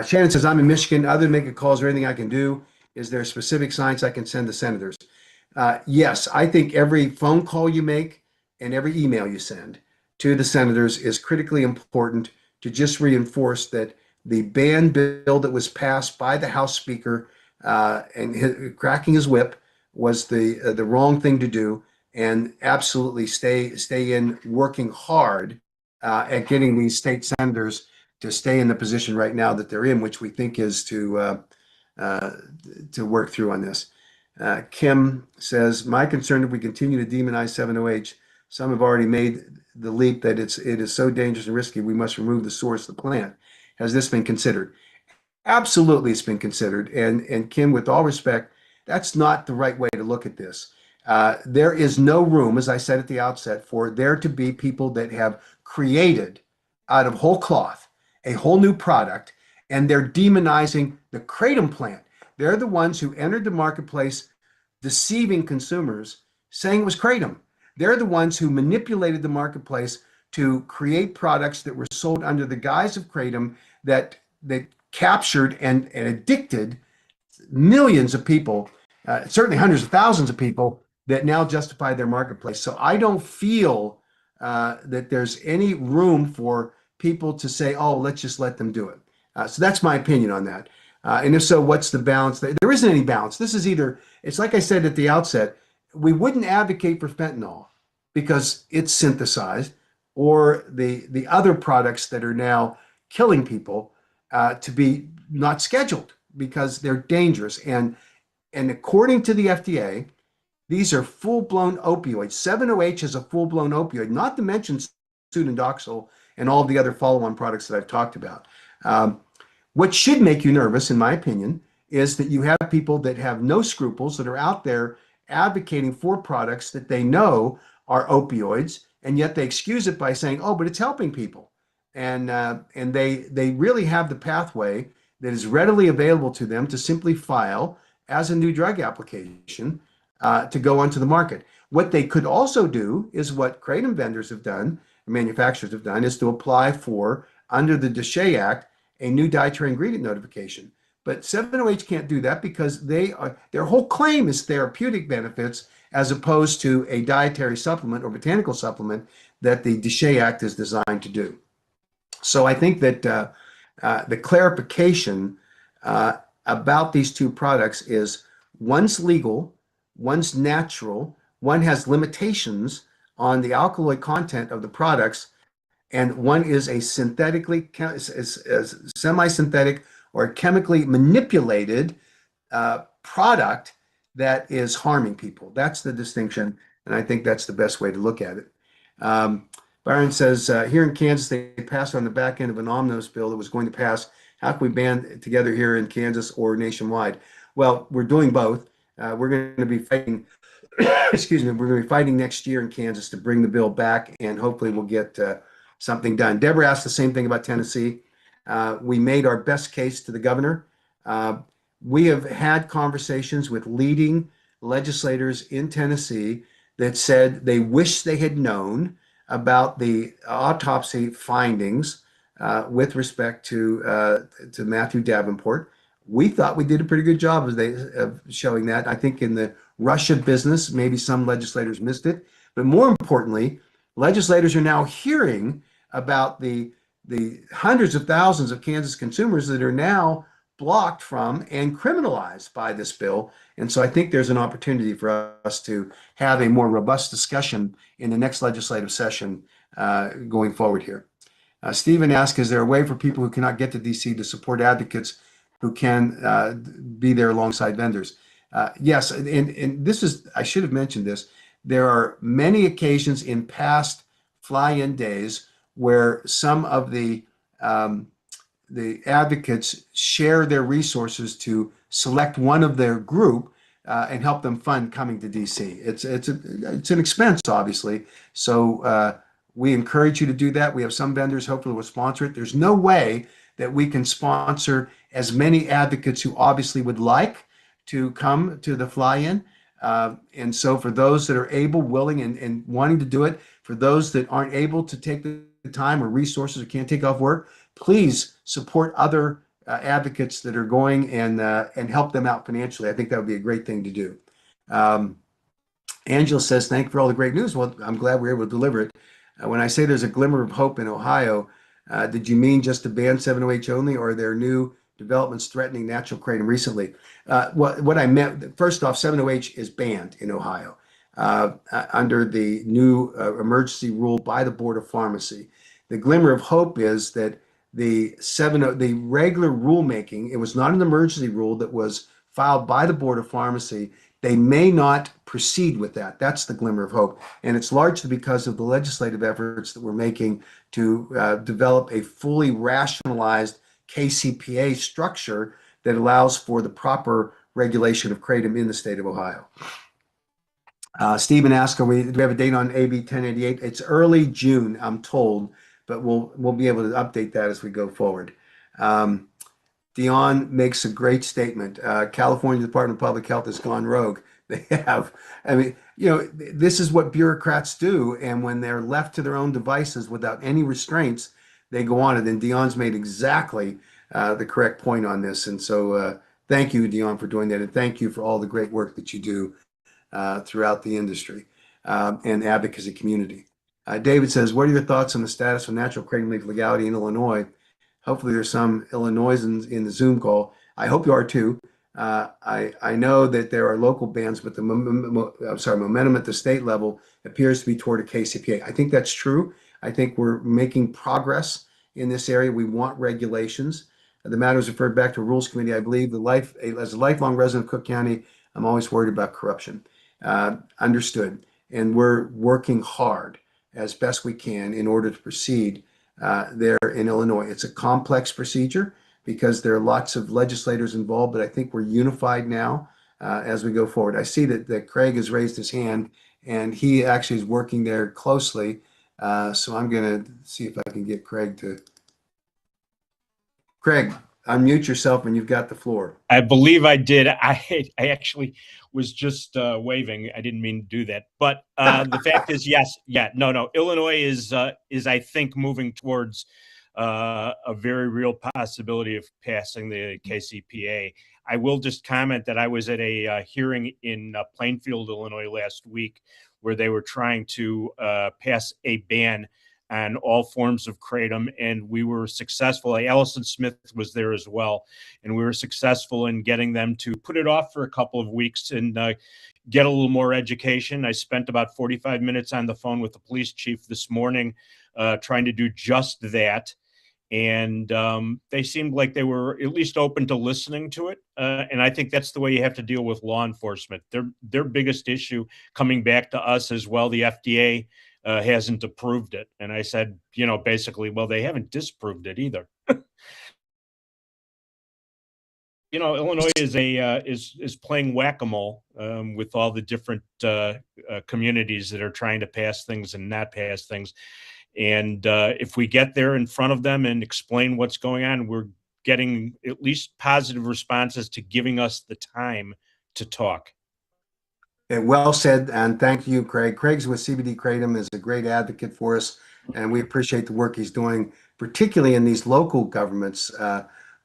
Shannon says, "I'm in Michigan. Other than making calls, or anything I can do, is there specific science I can send to senators?" Yes, I think every phone call you make and every email you send to the senators is critically important to just reinforce that the ban bill that was passed by the House Speaker cracking his whip was the wrong thing to do, and absolutely stay in working hard at getting these state senators to stay in the position right now that they're in, which we think is to work through on this. Kim says, "My concern if we continue to demonize 7-OH, some have already made the leap that it is so dangerous and risky we must remove the source of the plant. Has this been considered?" Absolutely, it's been considered. And Kim, with all respect, that's not the right way to look at this. There is no room, as I said at the outset, for there to be people that have created out of whole cloth a whole new product, and they're demonizing the kratom plant. They're the ones who entered the marketplace deceiving consumers, saying it was kratom. They're the ones who manipulated the marketplace to create products that were sold under the guise of kratom that captured and addicted millions of people, certainly hundreds of thousands of people, that now justify their marketplace. So I don't feel that there's any room for people to say, "Oh, let's just let them do it." So that's my opinion on that. And if so, what's the balance? There isn't any balance. This is either, it's like I said at the outset, we wouldn't advocate for fentanyl because it's synthesized, or the other products that are now killing people to be not scheduled because they're dangerous. And according to the FDA, these are full-blown opioids. 7-OH is a full-blown opioid, not to mention Sudandoxil and all the other follow-on products that I've talked about. What should make you nervous, in my opinion, is that you have people that have no scruples that are out there advocating for products that they know are opioids, and yet they excuse it by saying, "Oh, but it's helping people." And they really have the pathway that is readily available to them to simply file as a new drug application to go onto the market. What they could also do is what kratom vendors have done, manufacturers have done, is to apply for, under the DSHEA Act, a new dietary ingredient notification. But 7-OH can't do that because their whole claim is therapeutic benefits as opposed to a dietary supplement or botanical supplement that the DSHEA Act is designed to do. So I think that the clarification about these two products is one's legal, one's natural, one has limitations on the alkaloid content of the products, and one is a semi-synthetic or chemically manipulated product that is harming people. That's the distinction, and I think that's the best way to look at it. Byron says, here in Kansas, they passed on the back end of an omnibus bill that was going to pass. How can we band together here in Kansas or nationwide? Well, we're doing both. We're going to be fighting, excuse me, we're going to be fighting next year in Kansas to bring the bill back, and hopefully we'll get something done. Deborah asked the same thing about Tennessee. We made our best case to the governor. We have had conversations with leading legislators in Tennessee that said they wish they had known about the autopsy findings with respect to Matthew Davenport. We thought we did a pretty good job of showing that. I think in the rush of business, maybe some legislators missed it. But more importantly, legislators are now hearing about the hundreds of thousands of Kansas consumers that are now blocked from and criminalized by this bill. And so I think there's an opportunity for us to have a more robust discussion in the next legislative session going forward here. Stephen asked, is there a way for people who cannot get to DC to support advocates who can be there alongside vendors? Yes, and this is, I should have mentioned this. There are many occasions in past fly-in days where some of the advocates share their resources to select one of their group and help them fund coming to DC. It's an expense, obviously. So we encourage you to do that. We have some vendors hopefully will sponsor it. There's no way that we can sponsor as many advocates who obviously would like to come to the fly-in. And so for those that are able, willing, and wanting to do it, for those that aren't able to take the time or resources or can't take off work, please support other advocates that are going and help them out financially. I think that would be a great thing to do. Angela says, thank you for all the great news. Well, I'm glad we're able to deliver it. When I say there's a glimmer of hope in Ohio, did you mean just to ban 7OH only, or are there new developments threatening natural kratom recently? What I meant, first off, 7OH is banned in Ohio under the new emergency rule by the Board of Pharmacy. The glimmer of hope is that the regular rulemaking, it was not an emergency rule that was filed by the Board of Pharmacy. They may not proceed with that. That's the glimmer of hope. And it's largely because of the legislative efforts that we're making to develop a fully rationalized KCPA structure that allows for the proper regulation of kratom in the state of Ohio. Stephen asked, do we have a date on AB 1088? It's early June, I'm told, but we'll be able to update that as we go forward. Dion makes a great statement. California Department of Public Health has gone rogue. They have. I mean, this is what bureaucrats do. And when they're left to their own devices without any restraints, they go on it. And Dion's made exactly the correct point on this. And so thank you, Dion, for doing that. And thank you for all the great work that you do throughout the industry and advocacy community. David says, what are your thoughts on the status of natural kratom leaf legality in Illinois? Hopefully there's some Illinoisans in the Zoom call. I hope you are too. I know that there are local bans, but the momentum at the state level appears to be toward a KCPA. I think that's true. I think we're making progress in this area. We want regulations. The matter is referred back to Rules Committee. I believe as a lifelong resident of Cook County, I'm always worried about corruption. Understood. And we're working hard as best we can in order to proceed there in Illinois. It's a complex procedure because there are lots of legislators involved, but I think we're unified now as we go forward. I see that Craig has raised his hand, and he actually is working there closely. So I'm going to see if I can get Craig to. Craig, unmute yourself when you've got the floor. I believe I did. I actually was just waving. I didn't mean to do that. But the fact is, yes, no. Illinois is I think moving towards a very real possibility of passing the KCPA. I will just comment that I was at a hearing in Plainfield, Illinois last week, where they were trying to pass a ban on all forms of kratom, and we were successful. Allison Smith was there as well, and we were successful in getting them to put it off for a couple of weeks and get a little more education. I spent about 45 minutes on the phone with the police chief this morning trying to do just that. and they seemed like they were at least open to listening to it. And I think that's the way you have to deal with law enforcement. Their biggest issue coming back to us as well, the FDA hasn't approved it. And I said, basically, well, they haven't disproved it either. Illinois is playing whack-a-mole with all the different communities that are trying to pass things and not pass things. And if we get there in front of them and explain what's going on, we're getting at least positive responses to giving us the time to talk. Well said, and thank you, Craig. Craig's with CBD Kratom, is a great advocate for us, and we appreciate the work he's doing, particularly in these local governments,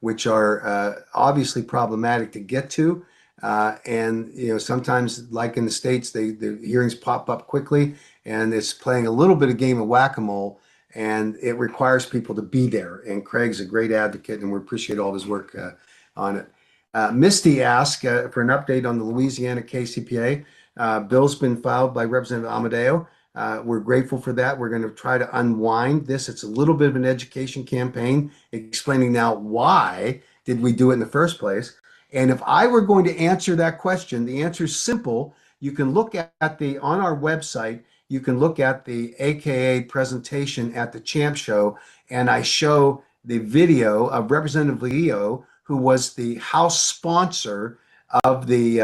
which are obviously problematic to get to. And sometimes, like in the States, the hearings pop up quickly, and it's playing a little bit of game of whack-a-mole, and it requires people to be there. And Craig's a great advocate, and we appreciate all his work on it. Misty asked for an update on the Louisiana KCPA. Bill's been filed by Representative Amadeo. We're grateful for that. We're going to try to unwind this. It's a little bit of an education campaign explaining now why did we do it in the first place. And if I were going to answer that question, the answer is simple. You can look at on our website, you can look at the AKA presentation at the Champ Show, and I show the video of Representative Leo, who was the House sponsor of the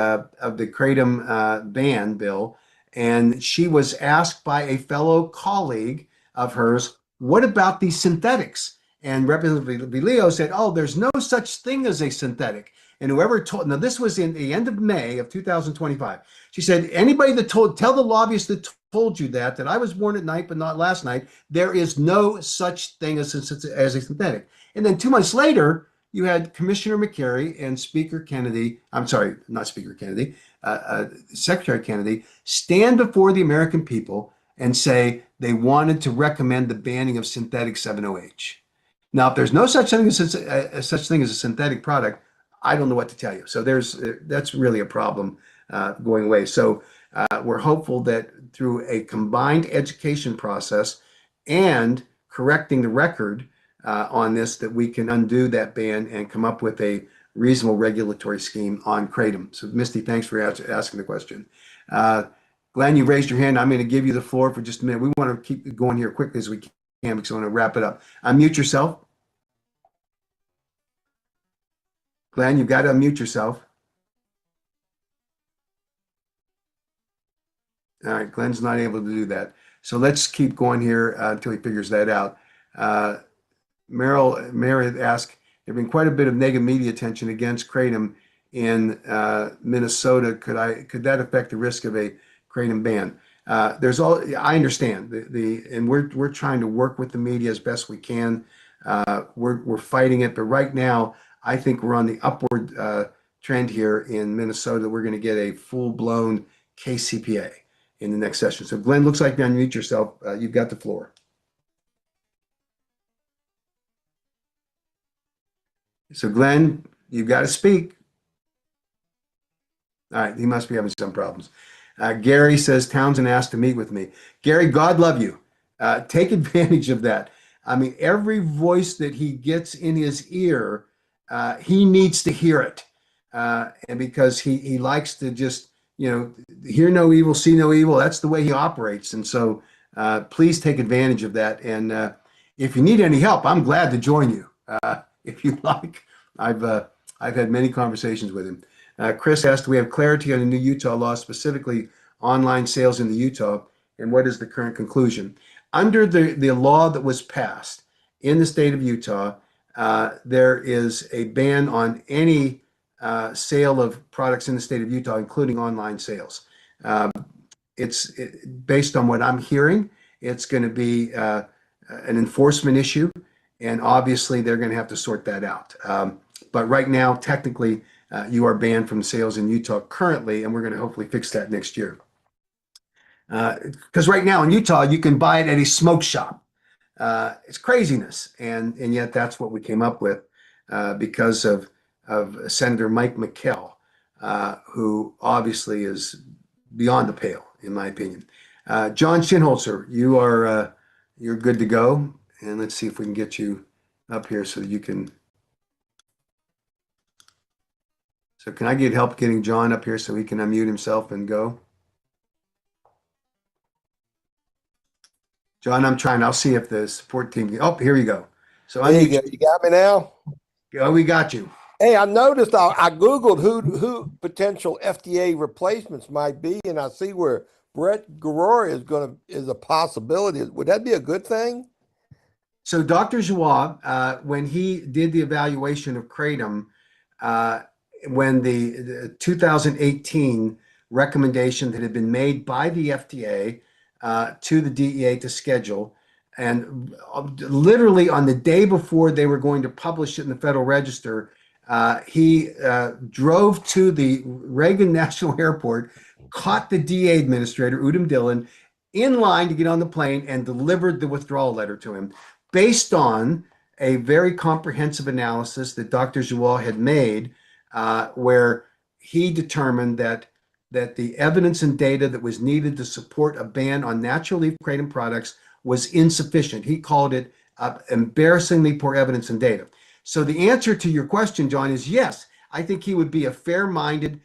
Kratom ban bill, and she was asked by a fellow colleague of hers, "What about these synthetics?" And Representative Leo said, "Oh, there's no such thing as a synthetic." And whoever told, now this was in the end of May of 2025. She said, "Anybody that tell the lobbyist that told you that I was born at night but not last night, there is no such thing as a synthetic." And then 2 months later, you had Commissioner McCary and Speaker Kennedy, I'm sorry, not Speaker Kennedy, Secretary Kennedy, stand before the American people and say they wanted to recommend the banning of synthetic 7-OH. Now, if there's no such thing as a synthetic product, I don't know what to tell you. So that's really a problem going away. So we're hopeful that through a combined education process and correcting the record on this, that we can undo that ban and come up with a reasonable regulatory scheme on Kratom. So Misty, thanks for asking the question. Glenn, you raised your hand. I'm going to give you the floor for just a minute. We want to keep going here quickly as we can because I want to wrap it up. Unmute yourself. Glenn, you've got to unmute yourself. All right, Glenn's not able to do that. So let's keep going here until he figures that out. Meredith asked, there have been quite a bit of negative media attention against Kratom in Minnesota. Could that affect the risk of a Kratom ban? I understand and we're trying to work with the media as best we can. We're fighting it, but right now I think we're on the upward trend here in Minnesota. We're going to get a full-blown KCPA in the next session. So Glenn, looks like you unmute yourself. You've got the floor. So Glenn, you've got to speak. All right, he must be having some problems. Gary says Townsend asked to meet with me. Gary, God love you. Take advantage of that. I mean, every voice that he gets in his ear, he needs to hear it. And because he likes to just, hear no evil, see no evil. That's the way he operates. And so please take advantage of that. And if you need any help, I'm glad to join you. If you like. I've had many conversations with him. Chris asked, do we have clarity on the new Utah law, specifically online sales in the Utah, and what is the current conclusion? Under the law that was passed in the state of Utah, there is a ban on any sale of products in the state of Utah, including online sales. It's based on what I'm hearing, it's going to be an enforcement issue. And obviously, they're going to have to sort that out. But right now, technically, you are banned from sales in Utah currently, and we're going to hopefully fix that next year. Because right now in Utah, you can buy it at a smoke shop. It's craziness, and yet that's what we came up with because of Senator Mike McKell, who obviously is beyond the pale, in my opinion. John Shinholzer, you're good to go. And let's see if we can get you up here so that you can. So can I get help getting John up here so he can unmute himself and go? John, I'm trying. I'll see if the support team. Oh, here you go. So There you unmute. go. You got me now? Oh, we got you. Hey, I noticed I Googled who potential FDA replacements might be, and I see where Brett Garroy is a possibility. Would that be a good thing? So Dr. Joie, when he did the evaluation of kratom, uh, when the 2018 recommendation that had been made by the FDA to the DEA to schedule, and literally on the day before they were going to publish it in the Federal Register, he drove to the Reagan National Airport, caught the DEA administrator, Udom Dillon, in line to get on the plane and delivered the withdrawal letter to him based on a very comprehensive analysis that Dr. Joie had made, where he determined that the evidence and data that was needed to support a ban on natural leaf kratom products was insufficient. He called it embarrassingly poor evidence and data. So the answer to your question, John, is yes. I think he would be a fair-minded,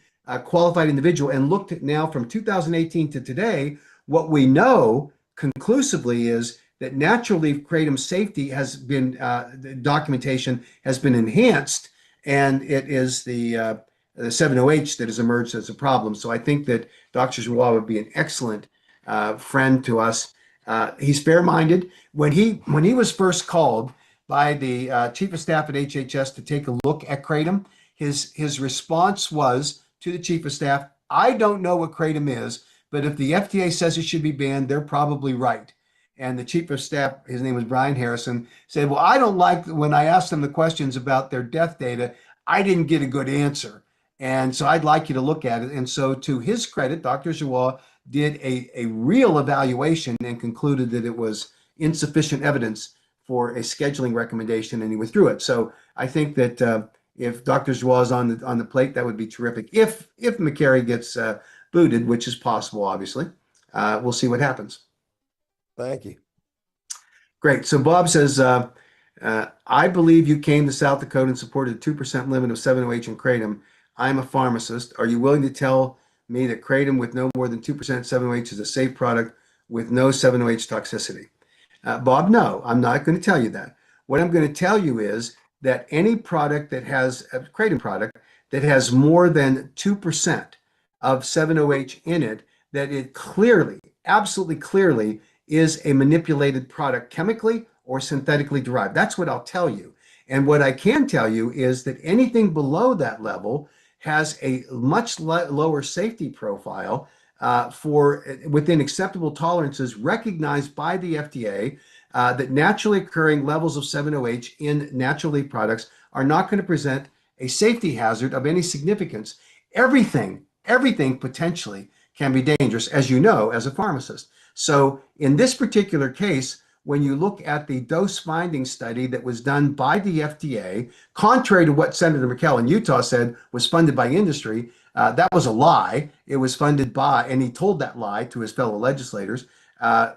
qualified individual. And looked at now from 2018 to today, what we know conclusively is that natural leaf kratom safety has been, the documentation has been enhanced, and it is the 7-OH that has emerged as a problem. So I think that Dr. Joie would be an excellent friend to us. He's fair-minded. When he was first called by the chief of staff at HHS to take a look at kratom, his response was to the chief of staff, "I don't know what kratom is, but if the FDA says it should be banned, they're probably right." And the chief of staff, his name was Brian Harrison, said, "Well, I don't like when I asked them the questions about their death data, I didn't get a good answer. And so I'd like you to look at it." And so to his credit, Dr. Joie did a real evaluation and concluded that it was insufficient evidence for a scheduling recommendation, and he withdrew it. So I think that if Dr. Joie is on the plate, that would be terrific. If McCary gets booted, which is possible, obviously, we'll see what happens. Thank you. Great. So Bob says, I believe you came to South Dakota and supported a 2% limit of 7-OH in kratom. I'm a pharmacist. Are you willing to tell me that kratom with no more than 2% 7-OH is a safe product with no 7-OH toxicity? Bob, no, I'm not going to tell you that. What I'm going to tell you is that any product that has a kratom product that has more than 2% of 7-OH in it, that it clearly, absolutely clearly is a manipulated product chemically or synthetically derived. That's what I'll tell you. And what I can tell you is that anything below that level has a much lower safety profile for within acceptable tolerances recognized by the FDA, that naturally occurring levels of 7-OH in natural leaf products are not going to present a safety hazard of any significance. Everything potentially can be dangerous, as you know, as a pharmacist. So in this particular case, when you look at the dose finding study that was done by the FDA, contrary to what Senator McKell in Utah said was funded by industry, that was a lie. It was funded by, and he told that lie to his fellow legislators.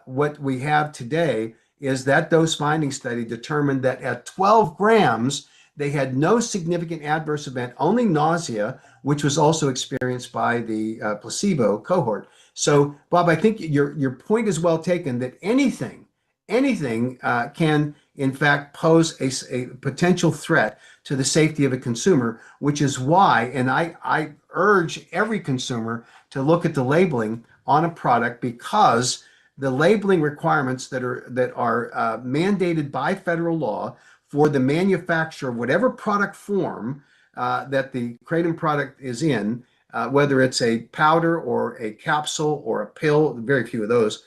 What we have today is that dose finding study determined that at 12 grams, they had no significant adverse event, only nausea, which was also experienced by the placebo cohort. So, Bob, I think your point is well taken that anything can, in fact, pose a potential threat to the safety of a consumer, which is why, and I urge every consumer to look at the labeling on a product, because the labeling requirements that are mandated by federal law for the manufacturer of whatever product form that the kratom product is in, whether it's a powder or a capsule or a pill, very few of those,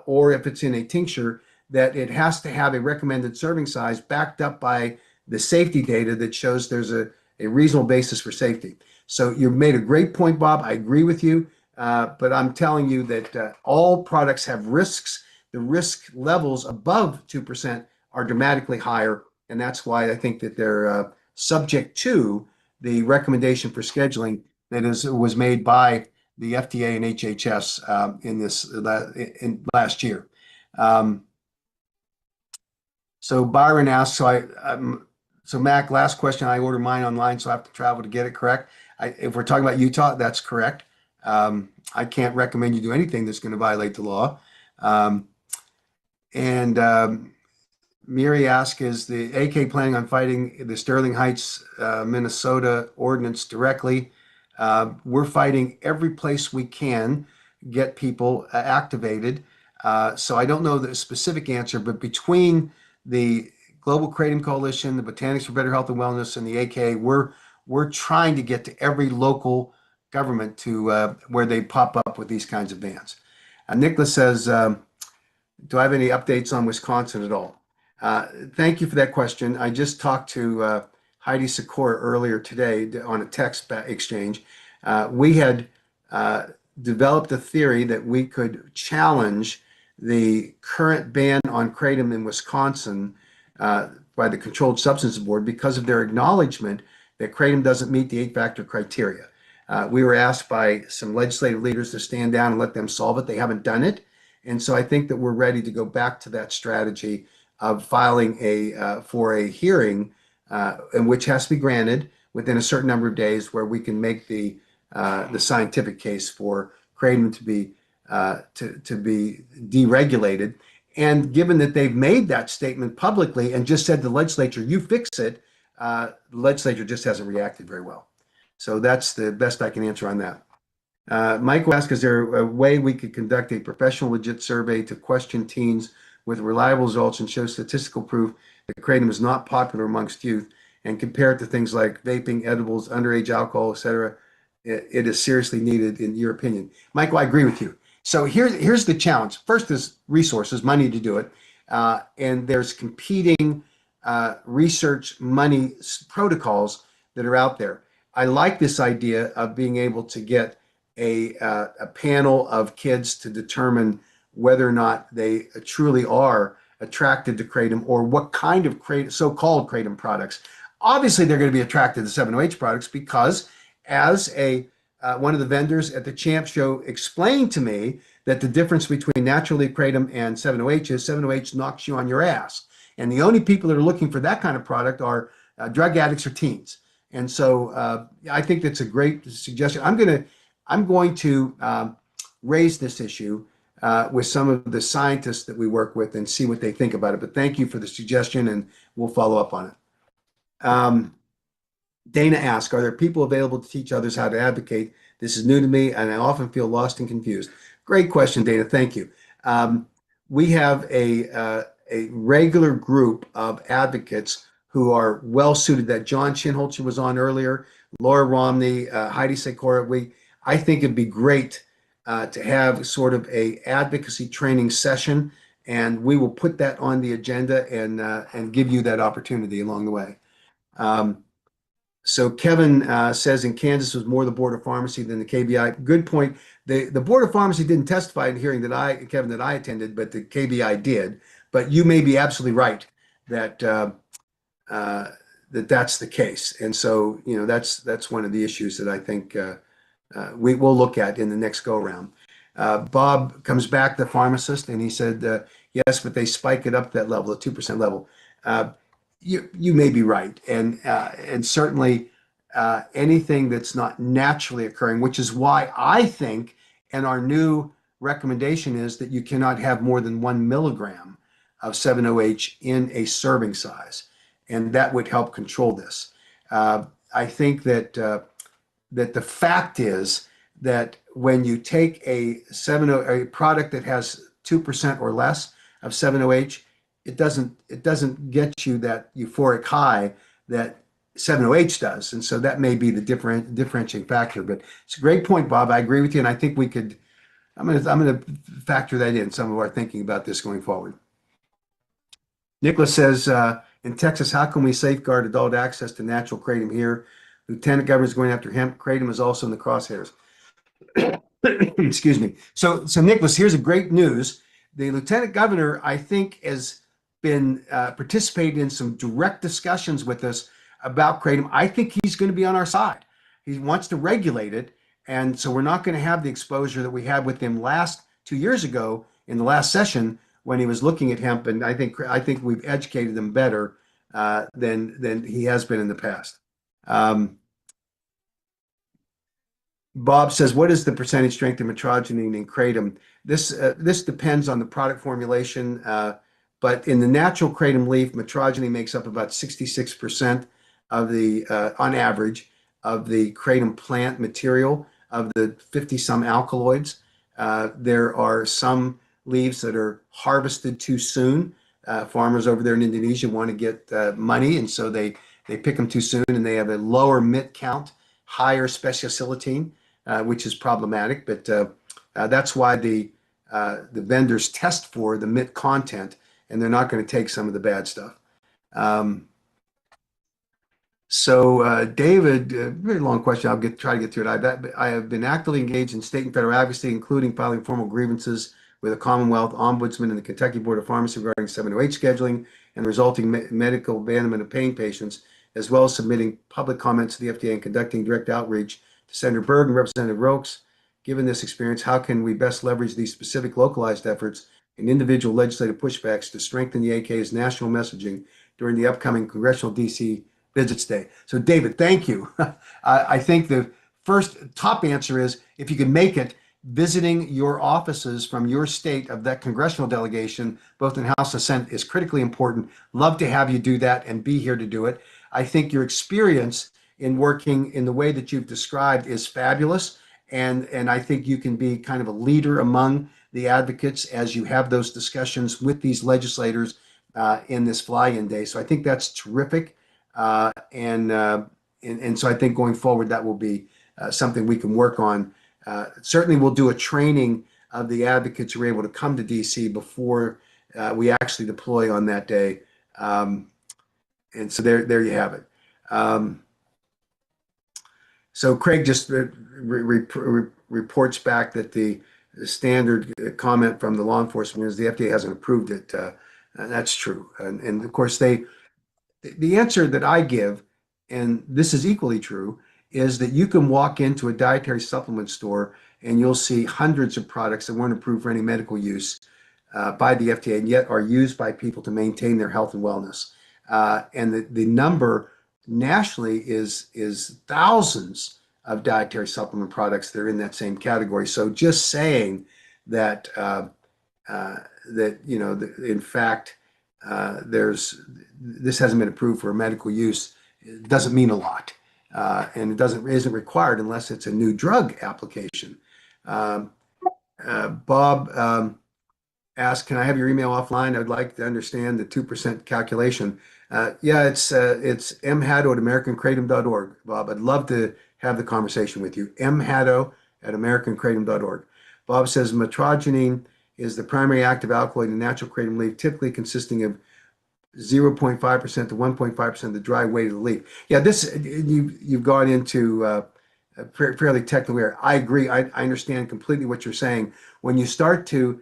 or if it's in a tincture, that it has to have a recommended serving size backed up by the safety data that shows there's a reasonable basis for safety. So you've made a great point, Bob. I agree with you, but I'm telling you that all products have risks. The risk levels above 2% are dramatically higher, and that's why I think that they're subject to the recommendation for scheduling that was made by the FDA and HHS in last year. So Byron asks, so Mac, last question. I order mine online, so I have to travel to get it. Correct? If we're talking about Utah, that's correct. I can't recommend you do anything that's going to violate the law. Um, and Miri asks, is the AK planning on fighting the Sterling Heights, Minnesota ordinance directly? We're fighting every place we can get people activated. So I don't know the specific answer, but between the Global Kratom Coalition, the Botanics for Better Health and Wellness, and the AK, we're trying to get to every local government to where they pop up with these kinds of bans. Nicholas says, do I have any updates on Wisconsin at all? Thank you for that question. I just talked to Heidi Sikora earlier today on a text exchange. We had developed a theory that we could challenge the current ban on kratom in Wisconsin by the Controlled Substances Board because of their acknowledgement that kratom doesn't meet the 8-factor criteria. We were asked by some legislative leaders to stand down and let them solve it. They haven't done it. And so I think that we're ready to go back to that strategy of filing for a hearing, in which has to be granted within a certain number of days, where we can make the scientific case for kratom to be deregulated. And given that they've made that statement publicly and just said to the legislature, "You fix it," the legislature just hasn't reacted very well. So that's the best I can answer on that. Michael asks, is there a way we could conduct a professional, legit survey to question teens with reliable results and show statistical proof that kratom is not popular amongst youth, and compare it to things like vaping, edibles, underage alcohol, etc.? It is seriously needed, in your opinion. Michael, I agree with you. So here's the challenge. First is resources, money to do it. And there's competing research money protocols that are out there. I like this idea of being able to get a panel of kids to determine whether or not they truly are attracted to kratom, or what kind of kratom, so-called kratom products. Obviously, they're going to be attracted to 708 products because, as one of the vendors at the Champ Show explained to me, that the difference between natural leaf kratom and 708 is 708 knocks you on your ass. And the only people that are looking for that kind of product are drug addicts or teens. And so I think that's a great suggestion. I'm going to raise this issue with some of the scientists that we work with and see what they think about it. But thank you for the suggestion, and we'll follow up on it. Dana asks, are there people available to teach others how to advocate? This is new to me, and I often feel lost and confused. Great question, Dana. Thank you. We have a regular group of advocates who are well suited, that John Chinholzer was on earlier, Laura Romney, Heidi Sikora. I think it'd be great to have sort of a advocacy training session, and we will put that on the agenda and give you that opportunity along the way. So Kevin says in Kansas was more the Board of Pharmacy than the KBI. Good point. The Board of Pharmacy didn't testify in the hearing Kevin, that I attended, but the KBI did. But you may be absolutely right that that's the case. And so, that's one of the issues that I think we will look at in the next go around. Bob comes back, the pharmacist, and he said, yes, but they spike it up that level, the 2% level. You may be right, and certainly anything that's not naturally occurring, which is why I think, and our new recommendation is that you cannot have more than 1 milligram of 7-OH in a serving size, and that would help control this. I think that the fact is that when you take a product that has 2% or less of 7-OH, it doesn't get you that euphoric high that 7-OH does, and so that may be the differentiating factor. But it's a great point, Bob. I agree with you, and I think we could. I'm going to factor that in some of our thinking about this going forward. Nicholas says, in Texas, how can we safeguard adult access to natural kratom here? Lieutenant Governor is going after hemp. Kratom is also in the crosshairs. Excuse me. So Nicholas, here's a great news. The Lieutenant Governor, I think, has been participating in some direct discussions with us about kratom. I think he's going to be on our side. He wants to regulate it, and so we're not going to have the exposure that we had with him 2 years ago in the last session, when he was looking at hemp, and I think we've educated him better than he has been in the past. Bob says, what is the percentage strength of metrogene in kratom? This depends on the product formulation, but in the natural kratom leaf, metrogene makes up about 66% of the, on average, of the kratom plant material of the 50 some alkaloids. There are some leaves that are harvested too soon. Farmers over there in Indonesia want to get money, and so they pick them too soon, and they have a lower mit count, higher speciacilitine, which is problematic. But that's why the vendors test for the mit content, and they're not going to take some of the bad stuff. David, very long question. I'll try to get through it. I have been actively engaged in state and federal advocacy, including filing formal grievances with the Commonwealth Ombudsman and the Kentucky Board of Pharmacy regarding 708 scheduling and resulting medical abandonment of paying patients, as well as submitting public comments to the FDA and conducting direct outreach to Senator Berg and Representative Rokes. Given this experience, how can we best leverage these specific localized efforts and individual legislative pushbacks to strengthen the AK's national messaging during the upcoming congressional DC Visits Day? So, David, thank you. I think the first top answer is, if you can make it, visiting your offices from your state of that congressional delegation, both in House and Senate, is critically important. Love to have you do that and be here to do it. I think your experience in working in the way that you've described is fabulous. And I think you can be kind of a leader among the advocates as you have those discussions with these legislators in this fly-in day. So I think that's terrific. And so I think going forward, that will be something we can work on. Certainly we'll do a training of the advocates who are able to come to DC before we actually deploy on that day. And so there you have it. So Craig just reports back that the standard comment from the law enforcement is the FDA hasn't approved it. That's true. And of course, the answer that I give, and this is equally true, is that you can walk into a dietary supplement store and you'll see hundreds of products that weren't approved for any medical use by the FDA and yet are used by people to maintain their health and wellness. And the number nationally is thousands of dietary supplement products that are in that same category. So just saying that in fact this hasn't been approved for medical use doesn't mean a lot, and isn't required unless it's a new drug application. Bob asked, "Can I have your email offline? I'd like to understand the 2% calculation." Yeah, it's mhatto@americankratom.org. Bob, I'd love to have the conversation with you. mhatto@americankratom.org. Bob says metrogene is the primary active alkaloid in natural kratom leaf, typically consisting of 0.5% to 1.5% of the dry weight of the leaf. Yeah, you've gone into fairly technical area. I agree. I understand completely what you're saying. When you start to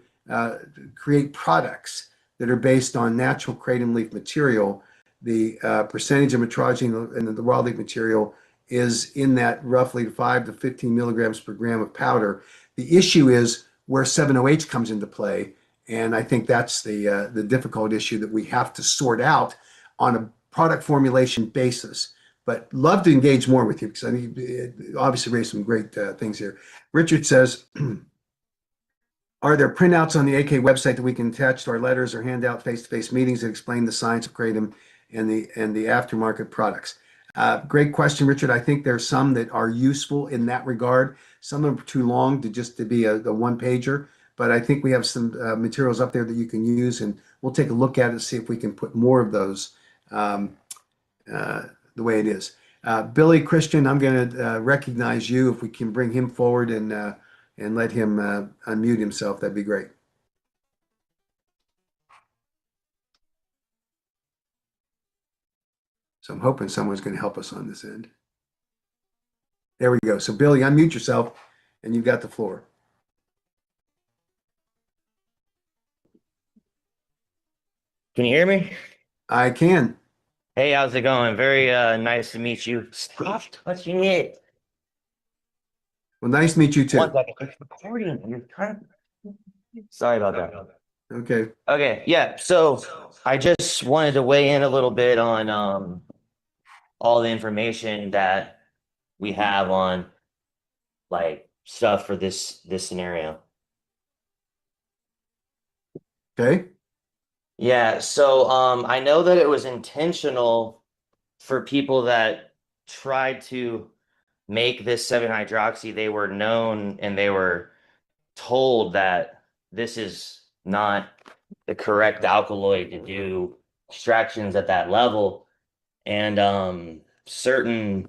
create products that are based on natural kratom leaf material, the percentage of metrogene in the raw leaf material is in that roughly 5 to 15 milligrams per gram of powder. The issue is where 708 comes into play. And I think that's the difficult issue that we have to sort out on a product formulation basis. But love to engage more with you because I think it obviously raised some great things here. Richard says, are there printouts on the AK website that we can attach to our letters or hand out face-to-face meetings that explain the science of kratom and the aftermarket products? Great question, Richard. I think there's some that are useful in that regard. Some of them are too long to be a one-pager. But I think we have some materials up there that you can use, and we'll take a look at it and see if we can put more of those the way it is. Billy Christian, I'm going to recognize you. If we can bring him forward and let him unmute himself, that'd be great. So I'm hoping someone's going to help us on this end. There we go. So Billy, unmute yourself, and you've got the floor. Can you hear me? I can. Hey, how's it going? Very nice to meet you. Stop touching it. Well, nice to meet you too. One second. It's recording. You're trying. Sorry about that. Okay. Okay, yeah. So I just wanted to weigh in a little bit on all the information that we have on like stuff for this scenario. Okay. Yeah, so I know that it was intentional for people that tried to make this 7-hydroxy. They were known and they were told that this is not the correct alkaloid to do extractions at that level. And certain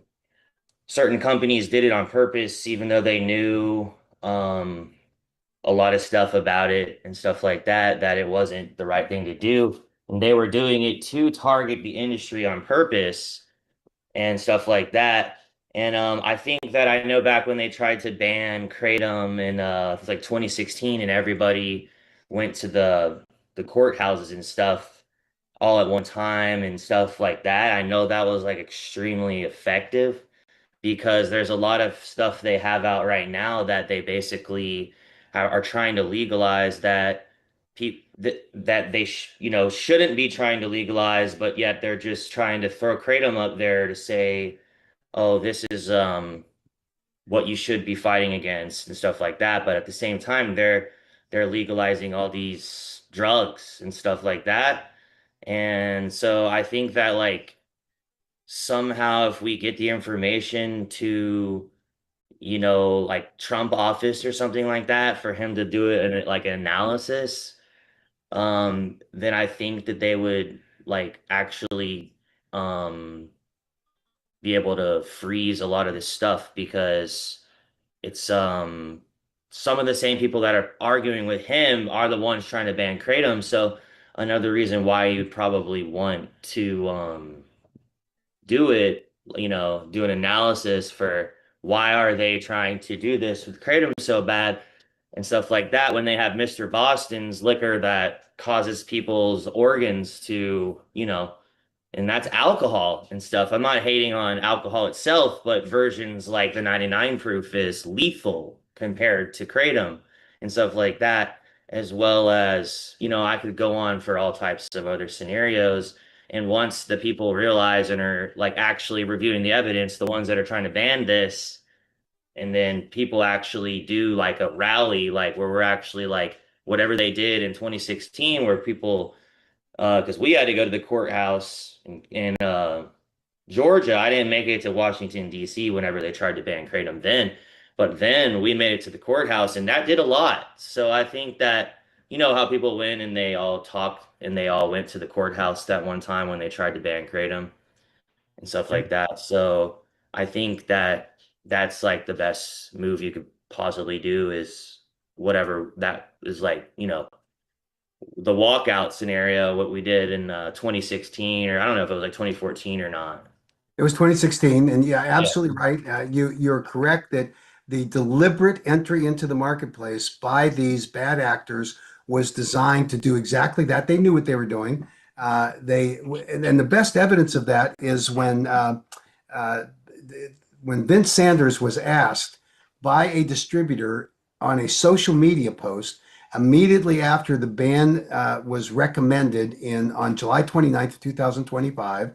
companies did it on purpose, even though they knew um a lot of stuff about it and stuff like that, that it wasn't the right thing to do. And they were doing it to target the industry on purpose and stuff like that. And I think that I know back when they tried to ban kratom in it was like 2016, and everybody went to the courthouses and stuff all at one time and stuff like that. I know that was like extremely effective because there's a lot of stuff they have out right now that they basically are trying to legalize that that they shouldn't be trying to legalize, but yet they're just trying to throw kratom up there to say, oh, this is what you should be fighting against and stuff like that. But at the same time, they're legalizing all these drugs and stuff like that. And so I think that like somehow if we get the information to like Trump office or something like that for him to do it in like an analysis, then I think that they would like actually be able to freeze a lot of this stuff because it's some of the same people that are arguing with him are the ones trying to ban kratom. So another reason why you'd probably want to do it, do an analysis for why are they trying to do this with kratom so bad and stuff like that when they have Mr. Boston's liquor that causes people's organs to, and that's alcohol and stuff. I'm not hating on alcohol itself, but versions like the 99 proof is lethal compared to kratom and stuff like that, as well as, I could go on for all types of other scenarios. And once the people realize and are like actually reviewing the evidence, the ones that are trying to ban this, and then people actually do like a rally, like where we're actually like whatever they did in 2016, where people, because we had to go to the courthouse in Georgia. I didn't make it to Washington, D.C. whenever they tried to ban kratom then, but then we made it to the courthouse, and that did a lot. So I think that, how people went and they all talked and they all went to the courthouse that one time when they tried to ban kratom and stuff like that. So I think that that's like the best move you could possibly do is whatever that is like, the walkout scenario, what we did in 2016, or I don't know if it was like 2014 or not. It was 2016, and yeah, Yeah. absolutely right. You're correct that the deliberate entry into the marketplace by these bad actors was designed to do exactly that. They knew what they were doing. And the best evidence of that is uh, when Vince Sanders was asked by a distributor on a social media post immediately after the ban was recommended on July 29th, 2025.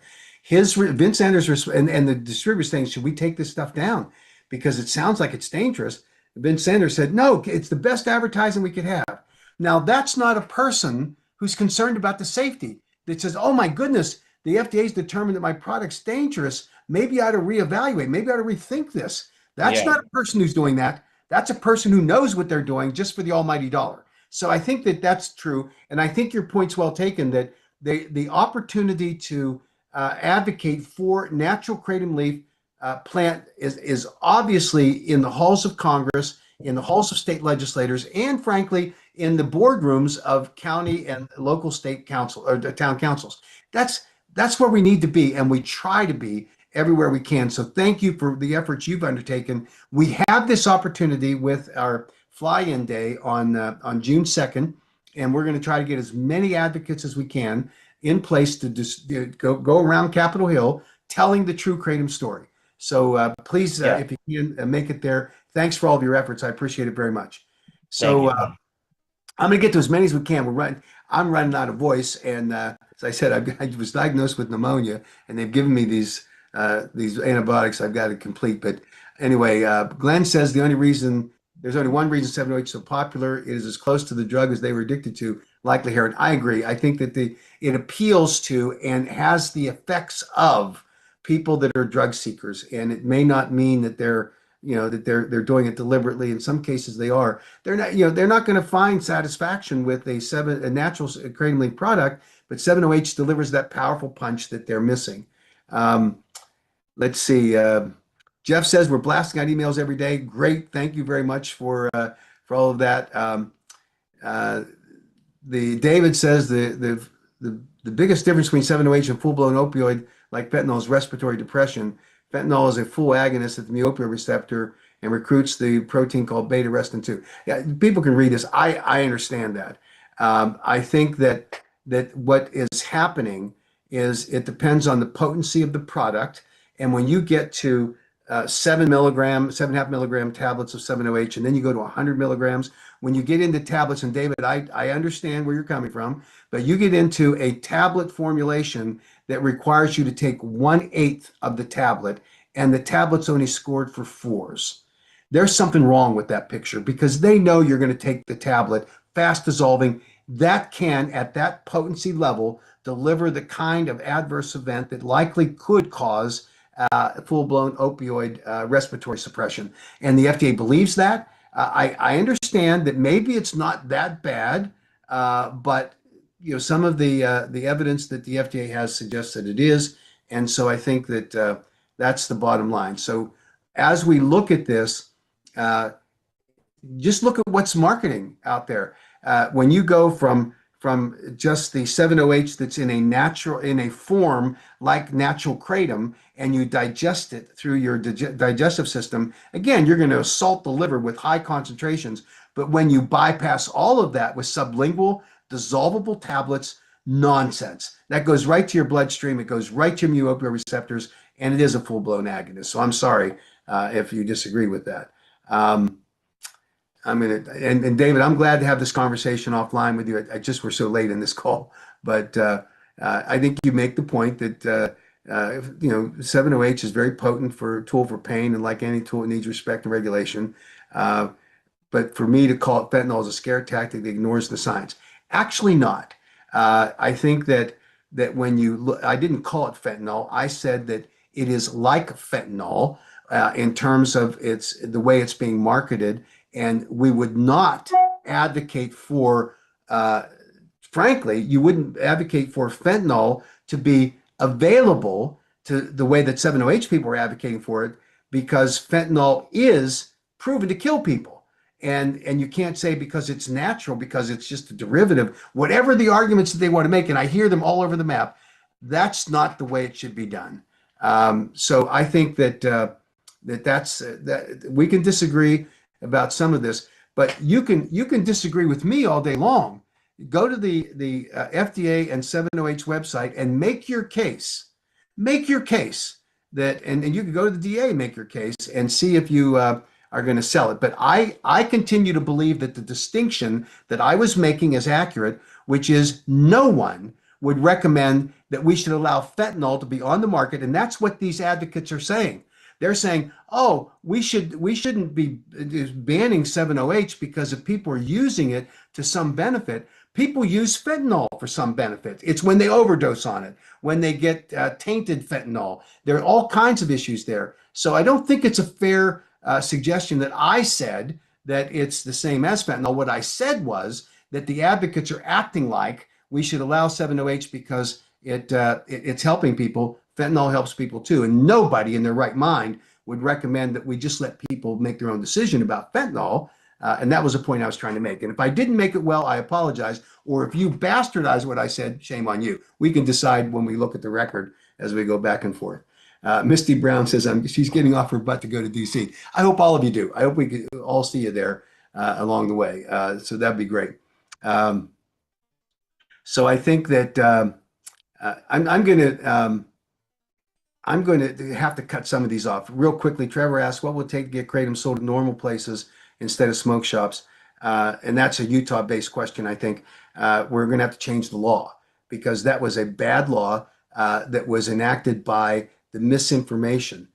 Vince Sanders and the distributor saying, should we take this stuff down? Because it sounds like it's dangerous. Vince Sanders said, no, it's the best advertising we could have. Now, that's not a person who's concerned about the safety that says, oh my goodness, the FDA's determined that my product's dangerous. Maybe I ought to reevaluate. Maybe I ought to rethink this. That's Yeah. not a person who's doing that. That's a person who knows what they're doing just for the almighty dollar. So I think that that's true. And I think your point's well taken that the opportunity to advocate for natural kratom leaf plant is obviously in the halls of Congress, in the halls of state legislators, and frankly, in the boardrooms of county and local state council or town councils. That's where we need to be, and we try to be everywhere we can. So thank you for the efforts you've undertaken. We have this opportunity with our fly-in day on June 2nd, and we're going to try to get as many advocates as we can in place to just go around Capitol Hill telling the true kratom story. So please, Yeah. if you can, make it there. Thanks for all of your efforts. I appreciate it very much. Thank So you. I'm going to get to as many as we can. I'm running out of voice, and as I said, I was diagnosed with pneumonia, and they've given me these antibiotics I've got to complete. But anyway, Glenn says there's only one reason 708 is so popular. It is as close to the drug as they were addicted to, likely heroin. I agree. I think that it appeals to and has the effects of people that are drug seekers, and it may not mean that they're doing it deliberately. In some cases, they are. They're not going to find satisfaction with a natural kratom leaf product, but 7-OH delivers that powerful punch that they're missing. Let's see. Jeff says we're blasting out emails every day. Great, thank you very much for all of that. The David says the biggest difference between 7-OH and full-blown opioid like fentanyl is respiratory depression. Fentanyl is a full agonist at the mu-opioid receptor and recruits the protein called beta-arrestin 2. Yeah, people can read this. I understand that. I think that what is happening is it depends on the potency of the product. And when you get to 7.5 milligram tablets of 7-OH, and then you go to 100 milligrams, when you get into tablets, and David, I understand where you're coming from, but you get into a tablet formulation that requires you to take 1/8 of the tablet, and the tablet's only scored for 4s. There's something wrong with that picture because they know you're going to take the tablet, fast dissolving, that can, at that potency level, deliver the kind of adverse event that likely could cause full-blown opioid respiratory suppression. And the FDA believes that. I understand that maybe it's not that bad, but some of the evidence that the FDA has suggests that it is. And so I think that that's the bottom line. So as we look at this, just look at what's marketing out there. When you go from just the 7-OH that's in a form like natural kratom, and you digest it through your digestive system, again, you're going to assault the liver with high concentrations. But when you bypass all of that with sublingual dissolvable tablets, nonsense. That goes right to your bloodstream. It goes right to your mu-opioid receptors, and it is a full-blown agonist. So I'm sorry if you disagree with that. And David, I'm glad to have this conversation offline with you. We're so late in this call, but I think you make the point that 7-OH is very potent tool for pain, and like any tool, it needs respect and regulation. But for me to call it fentanyl is a scare tactic that ignores the science. Actually, not. I think that when you look, I didn't call it fentanyl. I said that it is like fentanyl in terms of the way it's being marketed. And we would not advocate for, frankly, you wouldn't advocate for fentanyl to be available to the way that 7-OH people are advocating for it, because fentanyl is proven to kill people. And you can't say because it's natural, because it's just a derivative, whatever the arguments that they want to make, and I hear them all over the map, that's not the way it should be done. So I think that we can disagree about some of this, but you can disagree with me all day long. Go to the FDA and 7-OH website and make your case. Make your case that, and you can go to the DA and make your case and see if you are going to sell it. But I continue to believe that the distinction that I was making is accurate, which is no one would recommend that we should allow fentanyl to be on the market, and that's what these advocates are saying. They're saying, oh, we shouldn't be banning 7-OH because if people are using it to some benefit. People use fentanyl for some benefit. It's when they overdose on it, when they get tainted fentanyl. There are all kinds of issues there. So I don't think it's a fair suggestion that I said that it's the same as fentanyl. What I said was that the advocates are acting like we should allow 7-OH because it's helping people. Fentanyl helps people too. And nobody in their right mind would recommend that we just let people make their own decision about fentanyl. And that was a point I was trying to make. And if I didn't make it well, I apologize. Or if you bastardized what I said, shame on you. We can decide when we look at the record as we go back and forth. Misty Brown says she's getting off her butt to go to DC. I hope all of you do. I hope we can all see you there along the way. So that'd be great. So I think that I'm going to have to cut some of these off real quickly. Trevor asks, what will it take to get kratom sold at normal places instead of smoke shops? and that's a Utah-based question, I think, we're going to have to change the law because that was a bad law that was enacted by the misinformation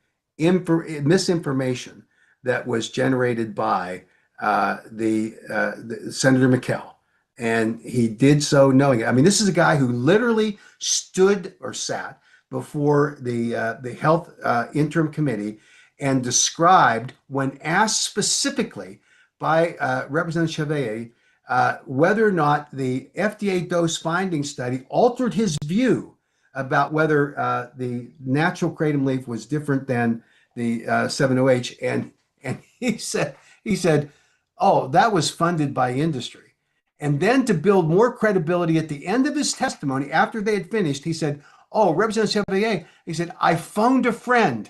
that was generated by the Senator McKell. And he did so knowing it. I mean, this is a guy who literally stood or sat before the health interim committee and described, when asked specifically by Representative Chevalier, whether or not the FDA dose finding study altered his view about whether the natural kratom leaf was different than the 7-OH, and he said, "Oh, that was funded by industry." And then to build more credibility at the end of his testimony, after they had finished, he said, "Oh, Representative Chevalier," he said, "I phoned a friend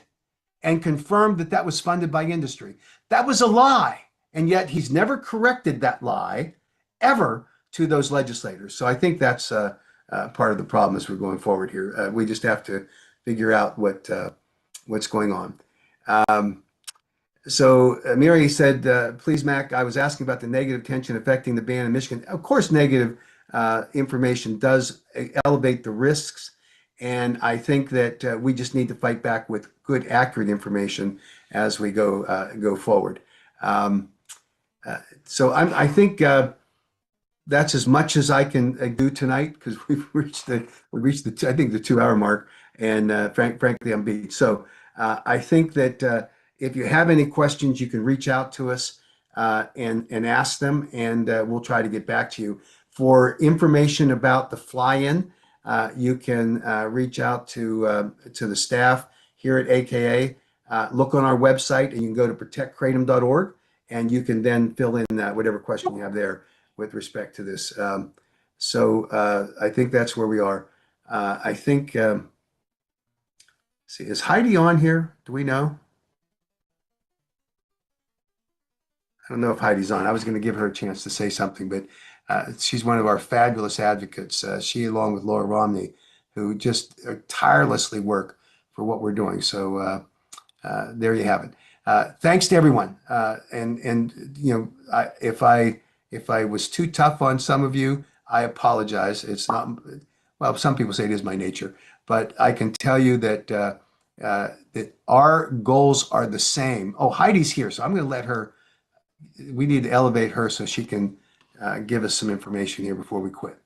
and confirmed that that was funded by industry." That was a lie. And yet he's never corrected that lie ever to those legislators. So I think that's part of the problem as we're going forward here. We just have to figure out what's going on. So Mary said, please, Mac, I was asking about the negative tension affecting the ban in Michigan. Of course, negative information does elevate the risks. And I think that we just need to fight back with good, accurate information as we go forward. So I think that's as much as I can do tonight because we've reached the I think the 2-hour mark, and frankly I'm beat. So I think that if you have any questions, you can reach out to us and ask them, and we'll try to get back to you. For information about the fly-in, you can reach out to the staff here at AKA. Look on our website, and you can go to protectkratom.org, and you can then fill in whatever question you have there with respect to this. So I think that's where we are. I think, see, is Heidi on here? Do we know? I don't know if Heidi's on. I was going to give her a chance to say something, but she's one of our fabulous advocates. She, along with Laura Romney, who just tirelessly work for what we're doing. So there you have it. Thanks to everyone. And you know, if I was too tough on some of you, I apologize. It's not, well, some people say it is my nature, but I can tell you that that our goals are the same. Oh, Heidi's here, so I'm going to let her. We need to elevate her so she can give us some information here before we quit.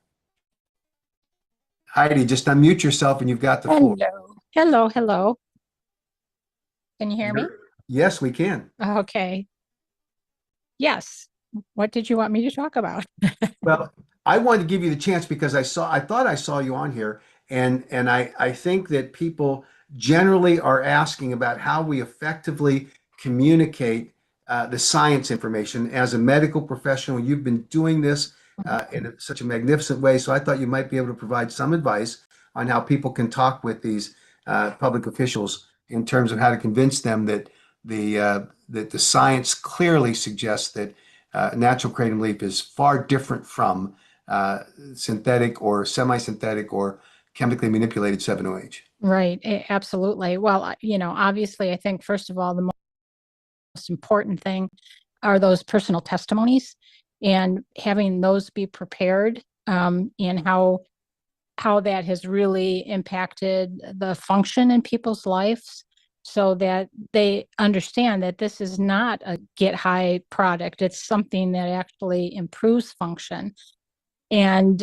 Heidi, just unmute yourself and you've got the floor. Hello. Can you hear me? Yes, we can. Okay. Yes. What did you want me to talk about? Well, I wanted to give you the chance because I thought I saw you on here, and I think that people generally are asking about how we effectively communicate the science information. As a medical professional, you've been doing this in such a magnificent way. So I thought you might be able to provide some advice on how people can talk with these public officials in terms of how to convince them that the science clearly suggests that natural kratom leaf is far different from synthetic or semi-synthetic or chemically manipulated 7-OH. Right. Absolutely. Well, you know, obviously, I think, first of all, the most important thing are those personal testimonies and having those be prepared, and how that has really impacted the function in people's lives, so that they understand that this is not a get high product. It's something that actually improves function. And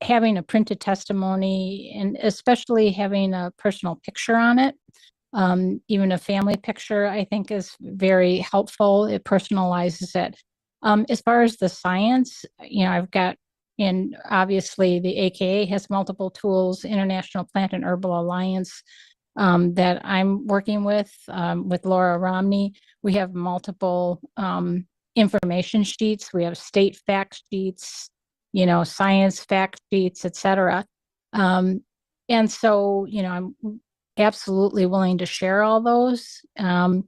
having a printed testimony, and especially having a personal picture on it, even a family picture, I think is very helpful. It personalizes it. As far as the science, you know, I've got, and obviously the AKA has multiple tools, International Plant and Herbal Alliance, that I'm working with Laura Romney. We have multiple information sheets. We have state fact sheets, you know, science fact sheets, etc. And so, you know, I'm absolutely willing to share all those. And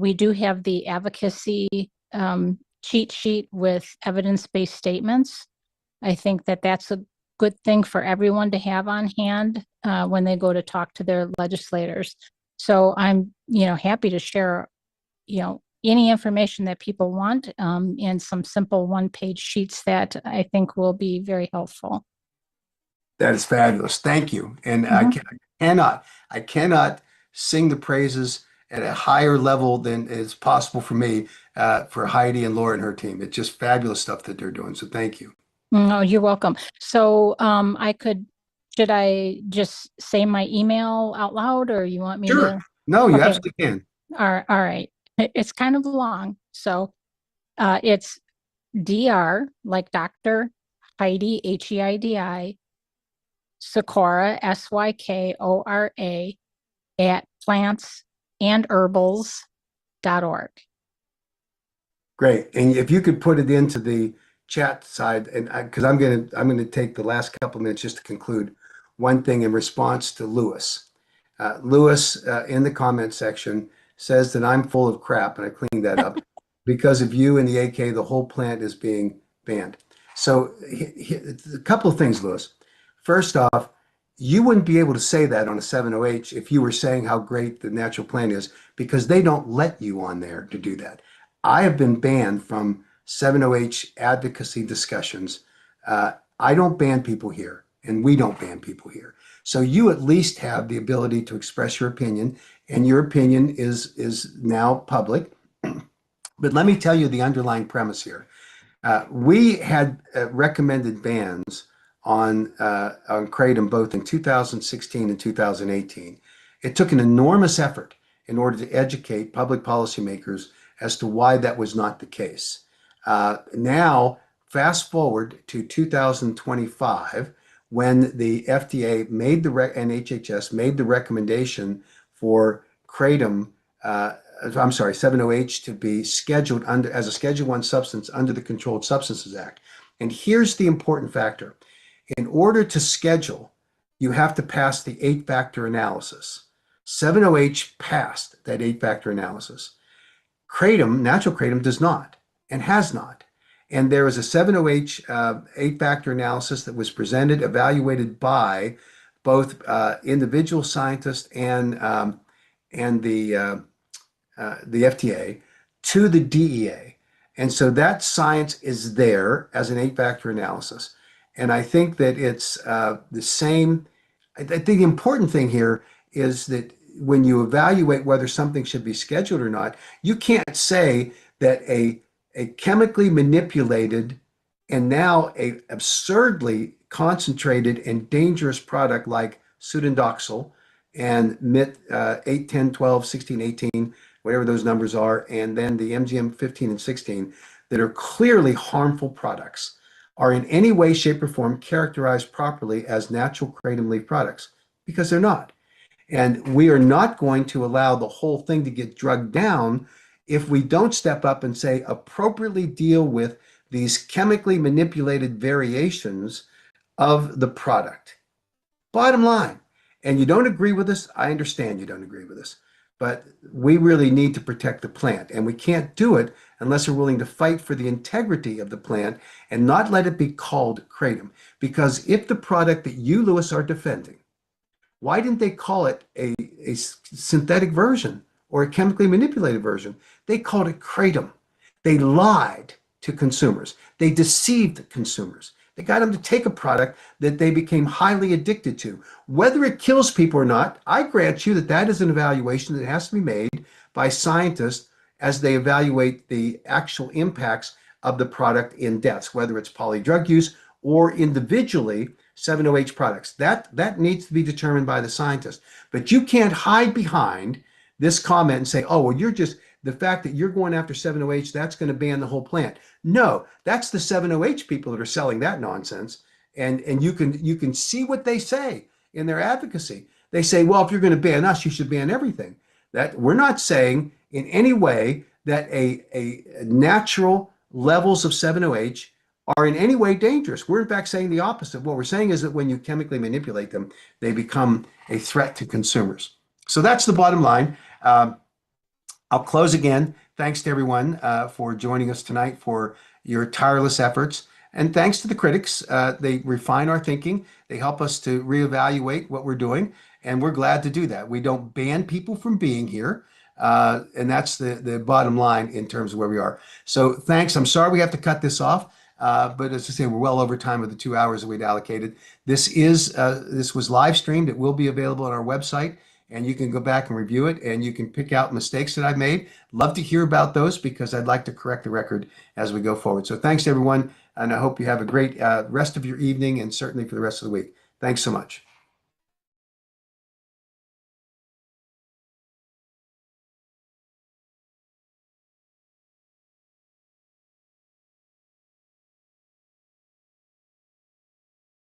we do have the advocacy cheat sheet with evidence-based statements. I think that that's a good thing for everyone to have on hand when they go to talk to their legislators. So I'm, you know, happy to share, you know, any information that people want, and some simple one-page sheets that I think will be very helpful. That is fabulous. Thank you. And I cannot sing the praises at a higher level than is possible for me, for Heidi and Laura and her team. It's just fabulous stuff that they're doing. So thank you. No, you're welcome. So should I just say my email out loud, or you want me Sure. to? No, you Okay. absolutely can. All right. It's kind of long. So it's Dr. like Dr. Heidi, Heidi, Sykora, Sykora at plantsandherbals.org. Great. And if you could put it into the chat side, and because I'm gonna take the last couple of minutes just to conclude one thing in response to Lewis. Lewis, in the comment section, says that I'm full of crap, and I cleaned that up. Because of you and the AK, the whole plant is being banned. So a couple of things, Lewis. First off, you wouldn't be able to say that on a 70H if you were saying how great the natural plant is, because they don't let you on there to do that. I have been banned from 70H advocacy discussions. I don't ban people here, and we don't ban people here. So you at least have the ability to express your opinion, and your opinion is now public. But let me tell you the underlying premise here. We had recommended bans on kratom both in 2016 and 2018. It took an enormous effort in order to educate public policymakers as to why that was not the case. Now, fast forward to 2025, when the FDA made and HHS made the recommendation for kratom, 70H, to be scheduled as a Schedule 1 substance under the Controlled Substances Act. And here's the important factor. In order to schedule, you have to pass the 8-factor analysis. 70H passed that 8-factor analysis. Kratom, natural kratom, does not and has not. And there is a 70H 8-factor analysis that was presented, evaluated by both individual scientists and the FDA to the DEA. And so that science is there as an 8-factor analysis. And I think that it's the same. I think the important thing here is that when you evaluate whether something should be scheduled or not, you can't say that a chemically manipulated and now a absurdly concentrated and dangerous product like pseudodoxil and MIT 8, 10, 12, 16, 18, whatever those numbers are, and then the MGM 15 and 16 that are clearly harmful products, are in any way, shape, or form characterized properly as natural kratom leaf products, because they're not. And we are not going to allow the whole thing to get drugged down if we don't step up and say appropriately deal with these chemically manipulated variations of the product. Bottom line. And you don't agree with us, I understand you don't agree with us. But we really need to protect the plant, and we can't do it unless we're willing to fight for the integrity of the plant and not let it be called kratom. Because if the product that you, Lewis, are defending, why didn't they call it a synthetic version or a chemically manipulated version? They called it kratom. They lied to consumers. They deceived consumers. They got them to take a product that they became highly addicted to. Whether it kills people or not, I grant you that that is an evaluation that has to be made by scientists as they evaluate the actual impacts of the product in deaths, whether it's polydrug use or individually 70H products. That needs to be determined by the scientist. But you can't hide behind this comment and say, oh, well, you're just, the fact that you're going after 70H, that's going to ban the whole plant. No, that's the 70H people that are selling that nonsense. And you can see what they say in their advocacy. They say, well, if you're going to ban us, you should ban everything. That we're not saying in any way that a natural levels of 70H are in any way dangerous. We're in fact saying the opposite. What we're saying is that when you chemically manipulate them, they become a threat to consumers. So that's the bottom line. I'll close again. Thanks to everyone for joining us tonight, for your tireless efforts. And thanks to the critics. They refine our thinking. They help us to reevaluate what we're doing. And we're glad to do that. We don't ban people from being here. And that's the bottom line in terms of where we are. So thanks. I'm sorry we have to cut this off. But as I say, we're well over time with the 2 hours that we'd allocated. This was live streamed. It will be available on our website, and you can go back and review it, and you can pick out mistakes that I've made. Love to hear about those because I'd like to correct the record as we go forward. So thanks, everyone, and I hope you have a great rest of your evening and certainly for the rest of the week. Thanks so much.